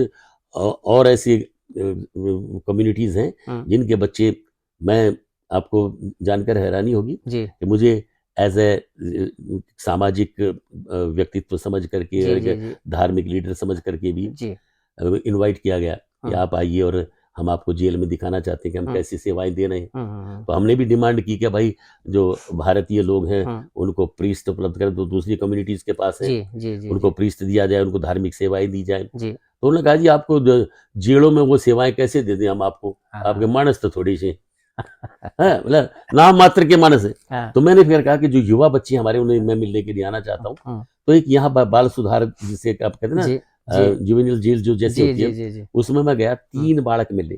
S2: और ऐसी कम्युनिटीज हैं
S1: हुँ,
S2: जिनके बच्चे, मैं आपको जानकर हैरानी होगी
S1: जी,
S2: कि मुझे एज ए सामाजिक व्यक्तित्व समझ करके और
S1: जी, जी,
S2: एक
S1: जी,
S2: धार्मिक लीडर समझ करके भी
S1: जी,
S2: इनवाइट किया गया कि
S1: हुँ,
S2: आप आइए और हम आपको जेल में दिखाना चाहते हैं कि हम
S1: हुँ,
S2: कैसी सेवाएं दे रहे हैं।
S1: हुँ, हुँ,
S2: तो हमने भी डिमांड की कि भाई, जो भारतीय लोग हैं
S1: हुँ,
S2: उनको प्रीस्ट उपलब्ध करें, तो दूसरी कम्युनिटीज के पास है,
S1: जी, जी, जी,
S2: उनको
S1: जी,
S2: प्रीस्ट दिया जाए, उनको धार्मिक सेवाएं दी जाए।
S1: जी,
S2: तो उन्होंने कहा, जी आपको जेलों में वो सेवाएं कैसे दे दें हम आपको,
S1: हाँ,
S2: आपके
S1: हाँ,
S2: मानस तो थोड़ी सी है, मतलब नाम मात्र के मानस है।
S1: हाँ,
S2: तो मैंने फिर कहा कि जो युवा बच्चे हमारे, उन्हें मैं मिलने के लिए आना चाहता हूँ।
S1: हुँ,
S2: तो एक यहाँ बाल सुधार, जिसे आप कहते हैं ना,
S1: जी, जी,
S2: जुवेनियल जेल जो जैसी
S1: जी,
S2: होती
S1: जी,
S2: है,
S1: जी, जी,
S2: उसमें मैं गया,
S1: हुँ,
S2: 3 बालक मिले,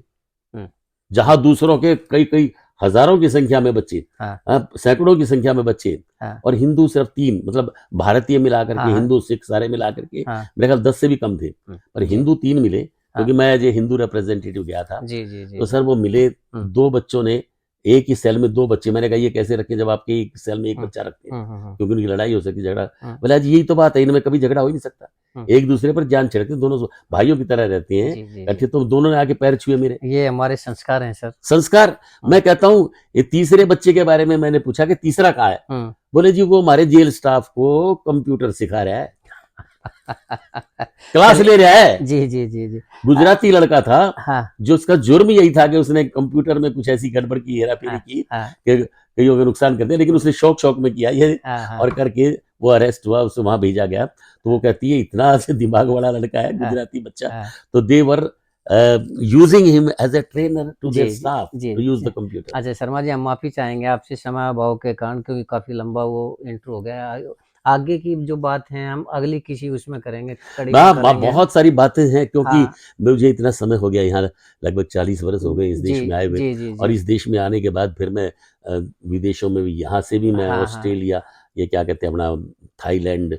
S1: हुँ,
S2: जहां दूसरों के कई कई हजारों की संख्या में बच्चे,
S1: हाँ,
S2: सैकड़ों की संख्या में बच्चे,
S1: हाँ,
S2: और हिंदू सिर्फ 3, मतलब भारतीय मिलाकर
S1: हाँ,
S2: के,
S1: हाँ,
S2: हिंदू सिख सारे मिलाकर के
S1: हाँ,
S2: मेरे ख्याल 10 से भी कम थे,
S1: हुँ,
S2: पर
S1: जी,
S2: हिंदू 3 मिले,
S1: हाँ,
S2: क्योंकि मैं एज ए हिंदू रिप्रेजेंटेटिव गया था।
S1: जी, जी, जी,
S2: तो
S1: जी,
S2: सर वो मिले,
S1: हुँ,
S2: 2 बच्चों ने, एक ही सेल में 2 बच्चे। मैंने कहा, ये कैसे रखें जब आपके एक सेल में एक
S1: हुँ,
S2: बच्चा रखते हैं,
S1: हुँ, हुँ, हुँ,
S2: क्योंकि उनकी लड़ाई हो सकती है, झगड़ा।
S1: हुँ,
S2: बोला जी, यही तो बात है, इनमें कभी झगड़ा हो ही नहीं सकता,
S1: हुँ,
S2: एक दूसरे पर जान छिड़कते, दोनों भाइयों की तरह रहते हैं
S1: जी, जी, जी,
S2: इकट्ठे। तो दोनों ने आके पैर छुए मेरे,
S1: ये हमारे संस्कार हैं सर।
S2: संस्कार।
S1: हुँ,
S2: मैं कहता हूँ, ये तीसरे बच्चे के बारे में मैंने पूछा कि तीसरा कहाँ है,
S1: हुँ,
S2: बोले जी वो हमारे जेल स्टाफ को कंप्यूटर सिखा रहा है, क्लास
S1: चलिए
S2: ले रहा है।
S1: जी, जी, जी, जी,
S2: गुजराती लड़का था,
S1: हाँ,
S2: जो उसका जुर्म यही था कि उसने कंप्यूटर में कुछ ऐसी गड़बड़ की, हेराफेरी
S1: हाँ,
S2: की
S1: हाँ,
S2: कि कईयों का नुकसान कर दिया, लेकिन उसने शौक शौक में किया ये,
S1: हाँ, हाँ,
S2: और करके वो अरेस्ट हुआ, उसे वहां भेजा गया। तो वो कहती है, इतना से दिमाग वाला लड़का है,
S1: हाँ,
S2: गुजराती बच्चा।
S1: हाँ,
S2: तो they were using him as a trainer to their
S1: जी, जी,
S2: स्टाफ
S1: जी,
S2: टू यूज
S1: जी।
S2: The computer.
S1: अच्छा शर्मा जी, हम माफ़ी चाहेंगे आपसे समय अभाव के कारण, क्योंकि काफ़ी लंबा वो इंट्रो हो गया। आगे की जो बात है हम अगली किसी उसमें करेंगे, कड़ी में करेंगे।
S2: बहुत सारी बातें हैं, क्योंकि
S1: हाँ,
S2: मुझे इतना समय हो गया यहाँ, लगभग 40 वर्ष हो गए इस
S1: जी,
S2: देश में आए हुए।
S1: जी, जी,
S2: और
S1: जी।
S2: इस देश में आने के बाद फिर मैं विदेशों में भी, यहाँ से भी मैं
S1: हाँ, हाँ।
S2: ऑस्ट्रेलिया, ये क्या कहते हैं अपना थाईलैंड,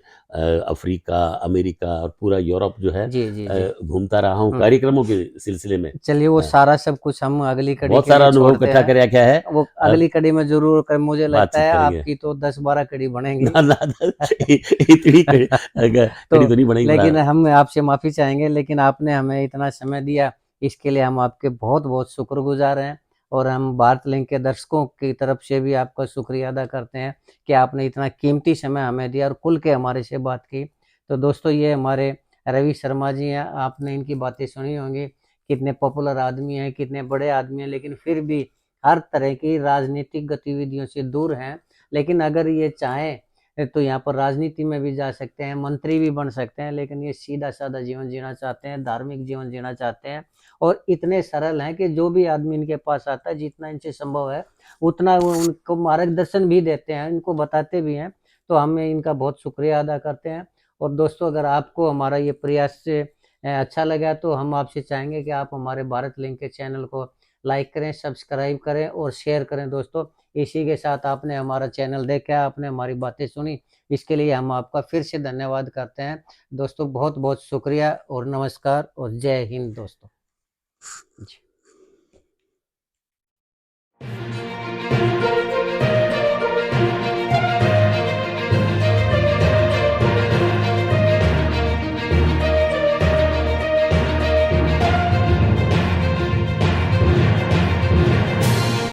S2: अफ्रीका, अमेरिका और पूरा यूरोप जो है
S1: जी, जी, जी।
S2: घूमता रहा हूँ कार्यक्रमों के सिलसिले में।
S1: चलिए वो सारा सब कुछ हम अगली कड़ी
S2: बहुत
S1: के
S2: सारा
S1: लिए
S2: अनुभव
S1: छोड़ते
S2: इकट्ठा
S1: हैं।
S2: कर क्या है,
S1: वो अगली कड़ी में ज़रूर कर, मुझे लगता
S2: बातचीत
S1: है
S2: करेंगे।
S1: आपकी तो 10-12 कड़ी बनेंगी।
S2: ना ना ना, इतनी कड़ी
S1: तो
S2: तो नहीं बनेगी, बड़ा।
S1: लेकिन हम आपसे माफ़ी चाहेंगे, लेकिन आपने हमें इतना समय दिया, इसके लिए हम आपके बहुत-बहुत शुक्रगुज़ार हैं। और हम भारत लिंक के दर्शकों की तरफ से भी आपका शुक्रिया अदा करते हैं कि आपने इतना कीमती समय हमें दिया और खुल के हमारे से बात की। तो दोस्तों, ये हमारे रवि शर्मा जी हैं, आपने इनकी बातें सुनी होंगी, कितने पॉपुलर आदमी हैं, कितने बड़े आदमी हैं, लेकिन फिर भी हर तरह की राजनीतिक गतिविधियों से दूर हैं। लेकिन अगर ये चाहें तो यहाँ पर राजनीति में भी जा सकते हैं, मंत्री भी बन सकते हैं, लेकिन ये सीधा-साधा जीवन जीना चाहते हैं, धार्मिक जीवन जीना चाहते हैं और इतने सरल हैं कि जो भी आदमी इनके पास आता है, जितना इनसे संभव है, उतना वो उनको मार्गदर्शन भी देते हैं, इनको बताते भी हैं। तो हमें इनका बहुत शुक्रिया अदा करते हैं। और दोस्तों, अगर आपको हमारा ये प्रयास से अच्छा लगा, तो हम आपसे चाहेंगे कि आप हमारे भारत लिंक के चैनल को लाइक करें, सब्सक्राइब करें और शेयर करें दोस्तों। इसी के साथ आपने हमारा चैनल देखा, आपने हमारी बातें सुनी, इसके लिए हम आपका फिर से धन्यवाद करते हैं। दोस्तों, बहुत-बहुत शुक्रिया और नमस्कार और जय हिंद दोस्तों। जी।